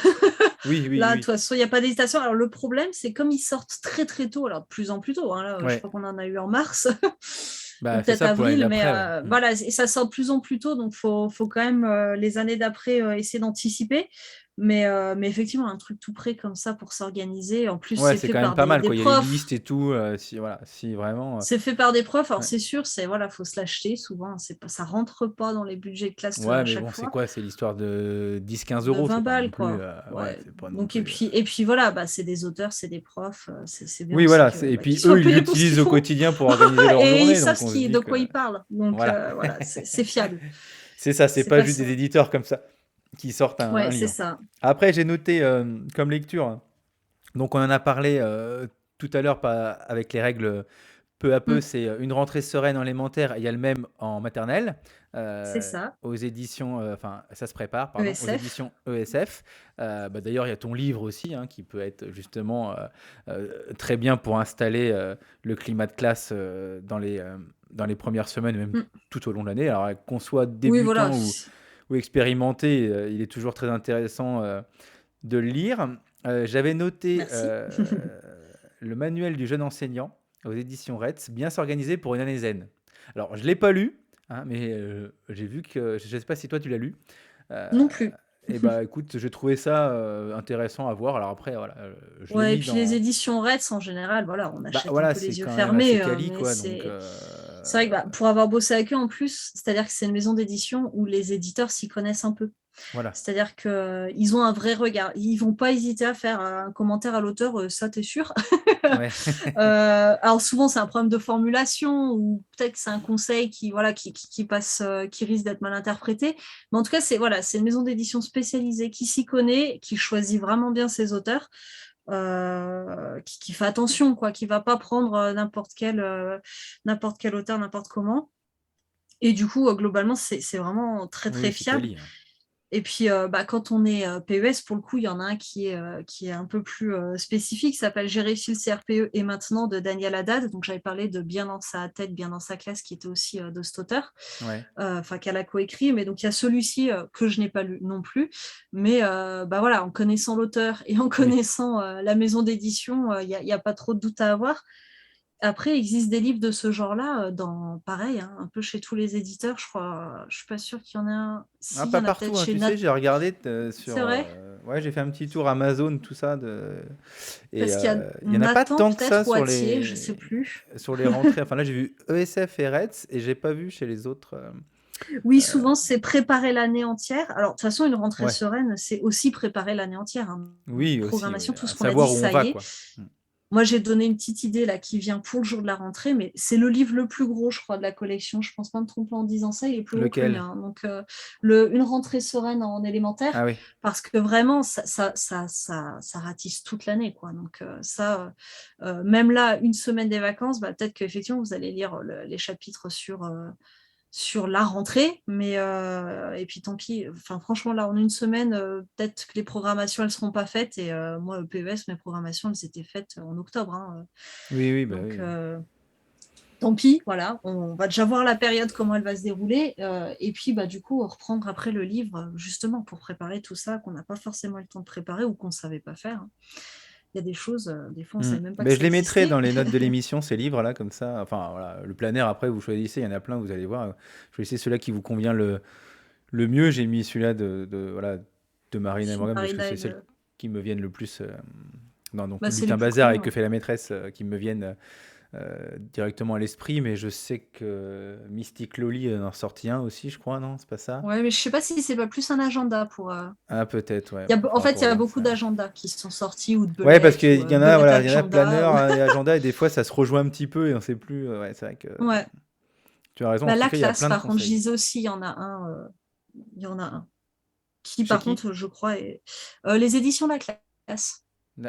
Oui, oui, Là, de toute oui. façon, il n'y a pas d'hésitation. Alors, le problème, c'est comme ils sortent très, très tôt, alors de plus en plus tôt, hein, là, je Ouais. crois qu'on en a eu en mars ou Bah, c'est peut-être ça pour l'année avril, mais d'après, ouais. voilà, et ça sort de plus en plus tôt, donc faut quand même les années d'après essayer d'anticiper. Mais effectivement, un truc tout prêt comme ça pour s'organiser. En plus, Ouais, c'est c'est fait quand même par pas mal, des quoi. Il y a les profs. listes et tout. Si, voilà, si vraiment. C'est fait par des profs. Alors, Ouais. c'est sûr, c'est voilà, faut se l'acheter. Souvent, c'est pas, ça rentre pas dans les budgets de classe Ouais, à mais chaque bon, c'est fois. quoi? C'est l'histoire de 10-15 De euros. 20 C'est pas non balles, plus. quoi. Ouais, Ouais. c'est pas non Donc, plus. et puis voilà, bah, c'est des auteurs, c'est des profs. C'est bien Oui, aussi voilà. que, Et bah, qu'ils puis soient eux, ils payés pour ce qu'ils l'utilisent au font. quotidien pour organiser leur Et ils journée. savent Donc on se de dit que. quoi ils parlent. Donc, Voilà. voilà, c'est fiable. C'est ça, c'est C'est pas pas juste des ça. éditeurs comme ça qui sortent un Ouais, c'est livre. ça. Après, j'ai noté comme lecture, hein. Donc on en a parlé tout à l'heure avec les règles peu à peu, Mm, c'est une rentrée sereine en élémentaire. Il y a le même en maternelle. c'est ça. Aux éditions, enfin, ça se prépare, pardon, aux ESF. éditions ESF. D'ailleurs, il y a ton livre aussi, hein, qui peut être justement très bien pour installer le climat de classe dans les premières semaines, même Mm. tout au long de l'année. Alors, qu'on soit Oui, voilà. débutant ou expérimenté, il est toujours très intéressant de le lire. J'avais noté Merci. le manuel du jeune enseignant aux éditions Retz, bien s'organiser pour une année zen. Alors, je ne l'ai pas lu, hein, mais j'ai vu que, je ne sais pas si toi tu l'as lu. Euh, Non plus. et bah écoute, j'ai trouvé ça intéressant à voir. Alors après, voilà, je l'ai Ouais, et mis puis les dans. éditions Retz, en général, voilà, on Bah achète un voilà, peu c'est les yeux quand même assez fermés, quali, mais quoi. Donc, c'est vrai que bah, pour avoir bossé avec eux en plus, c'est-à-dire que c'est une maison d'édition où les éditeurs s'y connaissent un peu. voilà. C'est-à-dire qu'ils ont un vrai regard. Ils vont pas hésiter à faire un commentaire à l'auteur, ça t'es sûr. Ouais. Alors souvent c'est un problème de formulation ou peut-être que c'est un conseil qui voilà qui passe, qui risque d'être mal interprété. Mais en tout cas c'est voilà, c'est une maison d'édition spécialisée qui s'y connaît, qui choisit vraiment bien ses auteurs. Qui fait attention, quoi, qui va pas prendre n'importe quel auteur, n'importe comment. Et du coup, globalement, c'est vraiment très Oui, très c'est fiable. quali, hein. Et puis, bah, quand on est PES, pour le coup, il y en a un qui est un peu plus spécifique, qui s'appelle J'ai réussi le CRPE et maintenant de Daniel Haddad. Donc, j'avais parlé de Bien dans sa tête, bien dans sa classe, qui était aussi de cet auteur, Ouais. enfin, qu'elle a coécrit. Mais donc, il y a celui-ci que je n'ai pas lu non plus. Mais bah, voilà, en connaissant l'auteur et en Oui. connaissant la maison d'édition, il n'y a pas trop de doute à avoir. Après, il existe des livres de ce genre-là, pareil, hein, un peu chez tous les éditeurs, je crois. Je suis pas sûre qu'il y en ait un. Ah, Si, il y pas en a peut-être partout, hein, chez tu sais, Nat. j'ai regardé C'est sur. vrai? Ouais, j'ai fait un petit tour Amazon, tout ça. Et Parce qu'il y a il y en a pas Nathan tant que ça peut-être ou Atier, je sais plus. sur les rentrées. Enfin, là, j'ai vu ESF et Retz et j'ai pas vu chez les autres. Oui, souvent c'est préparer l'année entière. Alors, de toute façon, une rentrée Ouais, sereine, c'est aussi préparer l'année entière, hein. oui, aussi, oui. Programmation, tout À ce qu'on a dit, savoir où on ça va, y est. quoi. Mm. Moi, j'ai donné une petite idée là qui vient pour le jour de la rentrée, mais c'est le livre le plus gros, je crois, de la collection. Je pense pas me tromper en disant ça, il est plus gros que le Lequel? mien, hein. Donc, une rentrée sereine en élémentaire, Ah oui. parce que vraiment, ça ratisse toute l'année, quoi. Donc, même là, une semaine des vacances, bah, peut-être qu'effectivement, vous allez lire les chapitres sur la rentrée, mais et puis tant pis. Enfin, franchement, là, en une semaine, peut-être que les programmations elles seront pas faites. Et moi, au PES, mes programmations elles étaient faites en octobre, hein. Oui, oui, bah Donc, oui. tant pis. Voilà, on va déjà voir la période comment elle va se dérouler, et puis bah du coup reprendre après le livre justement pour préparer tout ça qu'on n'a pas forcément eu le temps de préparer ou qu'on ne savait pas faire, hein. Il y a des choses, des fois, on ne Mm. savait même pas que Mais je ça les mettrai existait. dans les notes de l'émission, ces livres-là, comme ça. Enfin, voilà, le planner, après, vous choisissez, il y en a plein, vous allez voir. Choisissez celui-là qui vous convient le mieux. J'ai mis celui-là voilà, de Marina et Sur Morgan parce que c'est Marina, celles qui me viennent le plus. Non, donc bah, c'est les Lutin plus Bazar et connus, Que hein. fait la maîtresse qui me viennent directement à l'esprit, mais je sais que Mystic Loli en a ressorti un aussi, je crois, non? C'est pas ça? Ouais, mais je sais pas si c'est pas plus un agenda pour. Ah, peut-être, ouais. En Faudra fait, qu'on il y a regarde beaucoup ça. d'agendas qui sont sortis ou de Ouais, parce bellettes ou qu'il y en a, bellettes voilà, il y en a agenda. planeur et agenda, et des fois ça se rejoint un petit peu et on sait plus. Ouais, c'est vrai que Ouais. tu as raison. En Bah, tout la cas, il y a classe, plein de par contre, je conseils. disais aussi, il y en a un. Qui, Chez par qui? contre, je crois, est. Les éditions La Classe.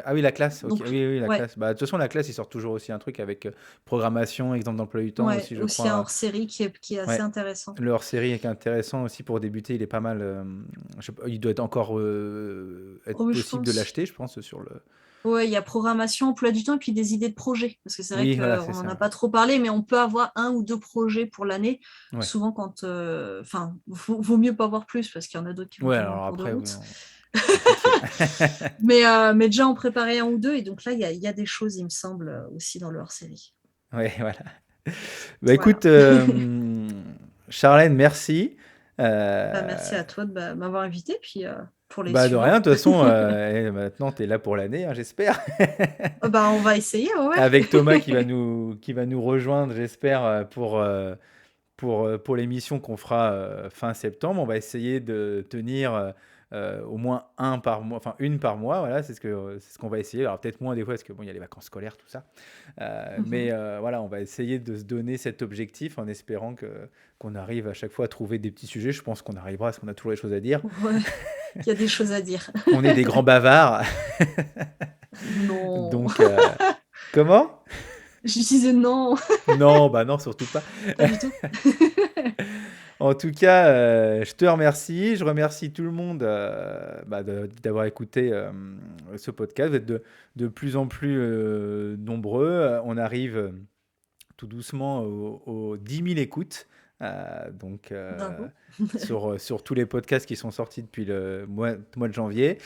Ah oui, la classe. Ok, Donc, oui, oui, la ouais, classe. Bah, de toute façon, la classe, il sort toujours aussi un truc avec programmation, exemple d'emploi du temps ouais, aussi, je aussi un crois. hors-série qui est assez Ouais. intéressant. Le hors-série est intéressant aussi pour débuter. Il est pas mal. Je sais pas, il doit être encore être Oh, je possible de pense. l'acheter, je pense, sur le. Ouais, il y a programmation, emploi du temps et puis des idées de projets. Parce que c'est vrai Oui, voilà, qu'on c'est n'en a ça. pas trop parlé, mais on peut avoir un ou deux projets pour l'année. Ouais. Souvent, quand. Enfin, vaut mieux pas avoir plus parce qu'il y en a d'autres qui vont Ouais, tomber en alors cours de après, oui, route. compliqué. Mais déjà, en préparer un ou deux. Et donc là, il y a des choses, il me semble, aussi dans le hors-série. Ouais, voilà. Bah Voilà. écoute, Charlène, merci. Bah, merci Euh, à toi de m'avoir invité. Puis pour les Bah de rien, suivants, de toute façon, et maintenant tu es là pour l'année, hein, j'espère. bah, on va essayer, ouais. Avec Thomas qui va nous rejoindre, j'espère, pour l'émission qu'on fera fin septembre. On va essayer de tenir au moins un par mois, enfin une par mois, voilà, c'est ce qu'on va essayer. Alors peut-être moins des fois, parce que bon, il y a les vacances scolaires, tout ça. Mais Mhm. voilà, on va essayer de se donner cet objectif en espérant qu'on arrive à chaque fois à trouver des petits sujets. Je pense qu'on arrivera parce qu'on a toujours des choses à dire. Ouais, il y a des choses à dire. On est des grands bavards. Non. Donc, comment? Je disais non, Non, bah non, surtout pas. pas du tout. En tout cas, je te remercie. Je remercie tout le monde bah, d'avoir écouté ce podcast. Vous êtes de plus en plus nombreux. On arrive tout doucement aux 10 000 écoutes. Donc, Bravo. sur tous les podcasts qui sont sortis depuis le mois de janvier.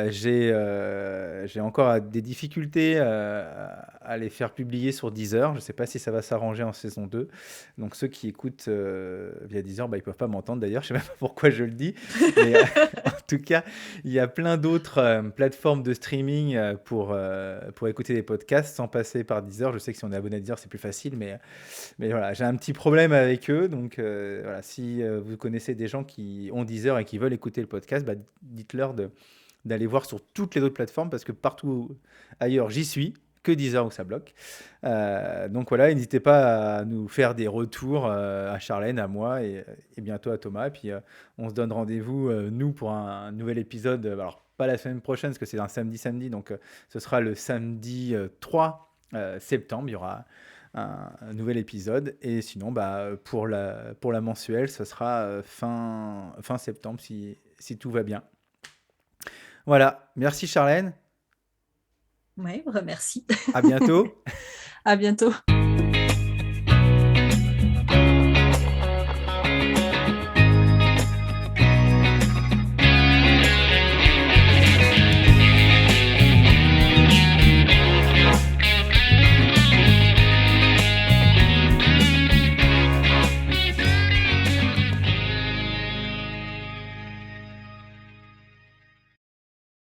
J'ai encore des difficultés à les faire publier sur Deezer. Je ne sais pas si ça va s'arranger en saison 2. Donc ceux qui écoutent via Deezer, bah, ils ne peuvent pas m'entendre d'ailleurs. Je ne sais même pas pourquoi je le dis. Mais en tout cas, il y a plein d'autres plateformes de streaming pour écouter des podcasts sans passer par Deezer. Je sais que si on est abonné à Deezer, c'est plus facile. Mais voilà, j'ai un petit problème avec eux. Donc voilà, si vous connaissez des gens qui ont Deezer et qui veulent écouter le podcast, bah, dites-leur d'aller voir sur toutes les autres plateformes parce que partout ailleurs, j'y suis. Que Deezer où ça bloque. Donc voilà, n'hésitez pas à nous faire des retours à Charlène, à moi et bientôt à Thomas. Et puis on se donne rendez-vous, nous, pour un nouvel épisode. Alors, pas la semaine prochaine, parce que c'est un samedi, donc ce sera le samedi 3 septembre. Il y aura un nouvel épisode. Et sinon, bah, pour la mensuelle, ce sera fin septembre si tout va bien. Voilà, merci Charlène, Ouais, merci. à bientôt. À bientôt.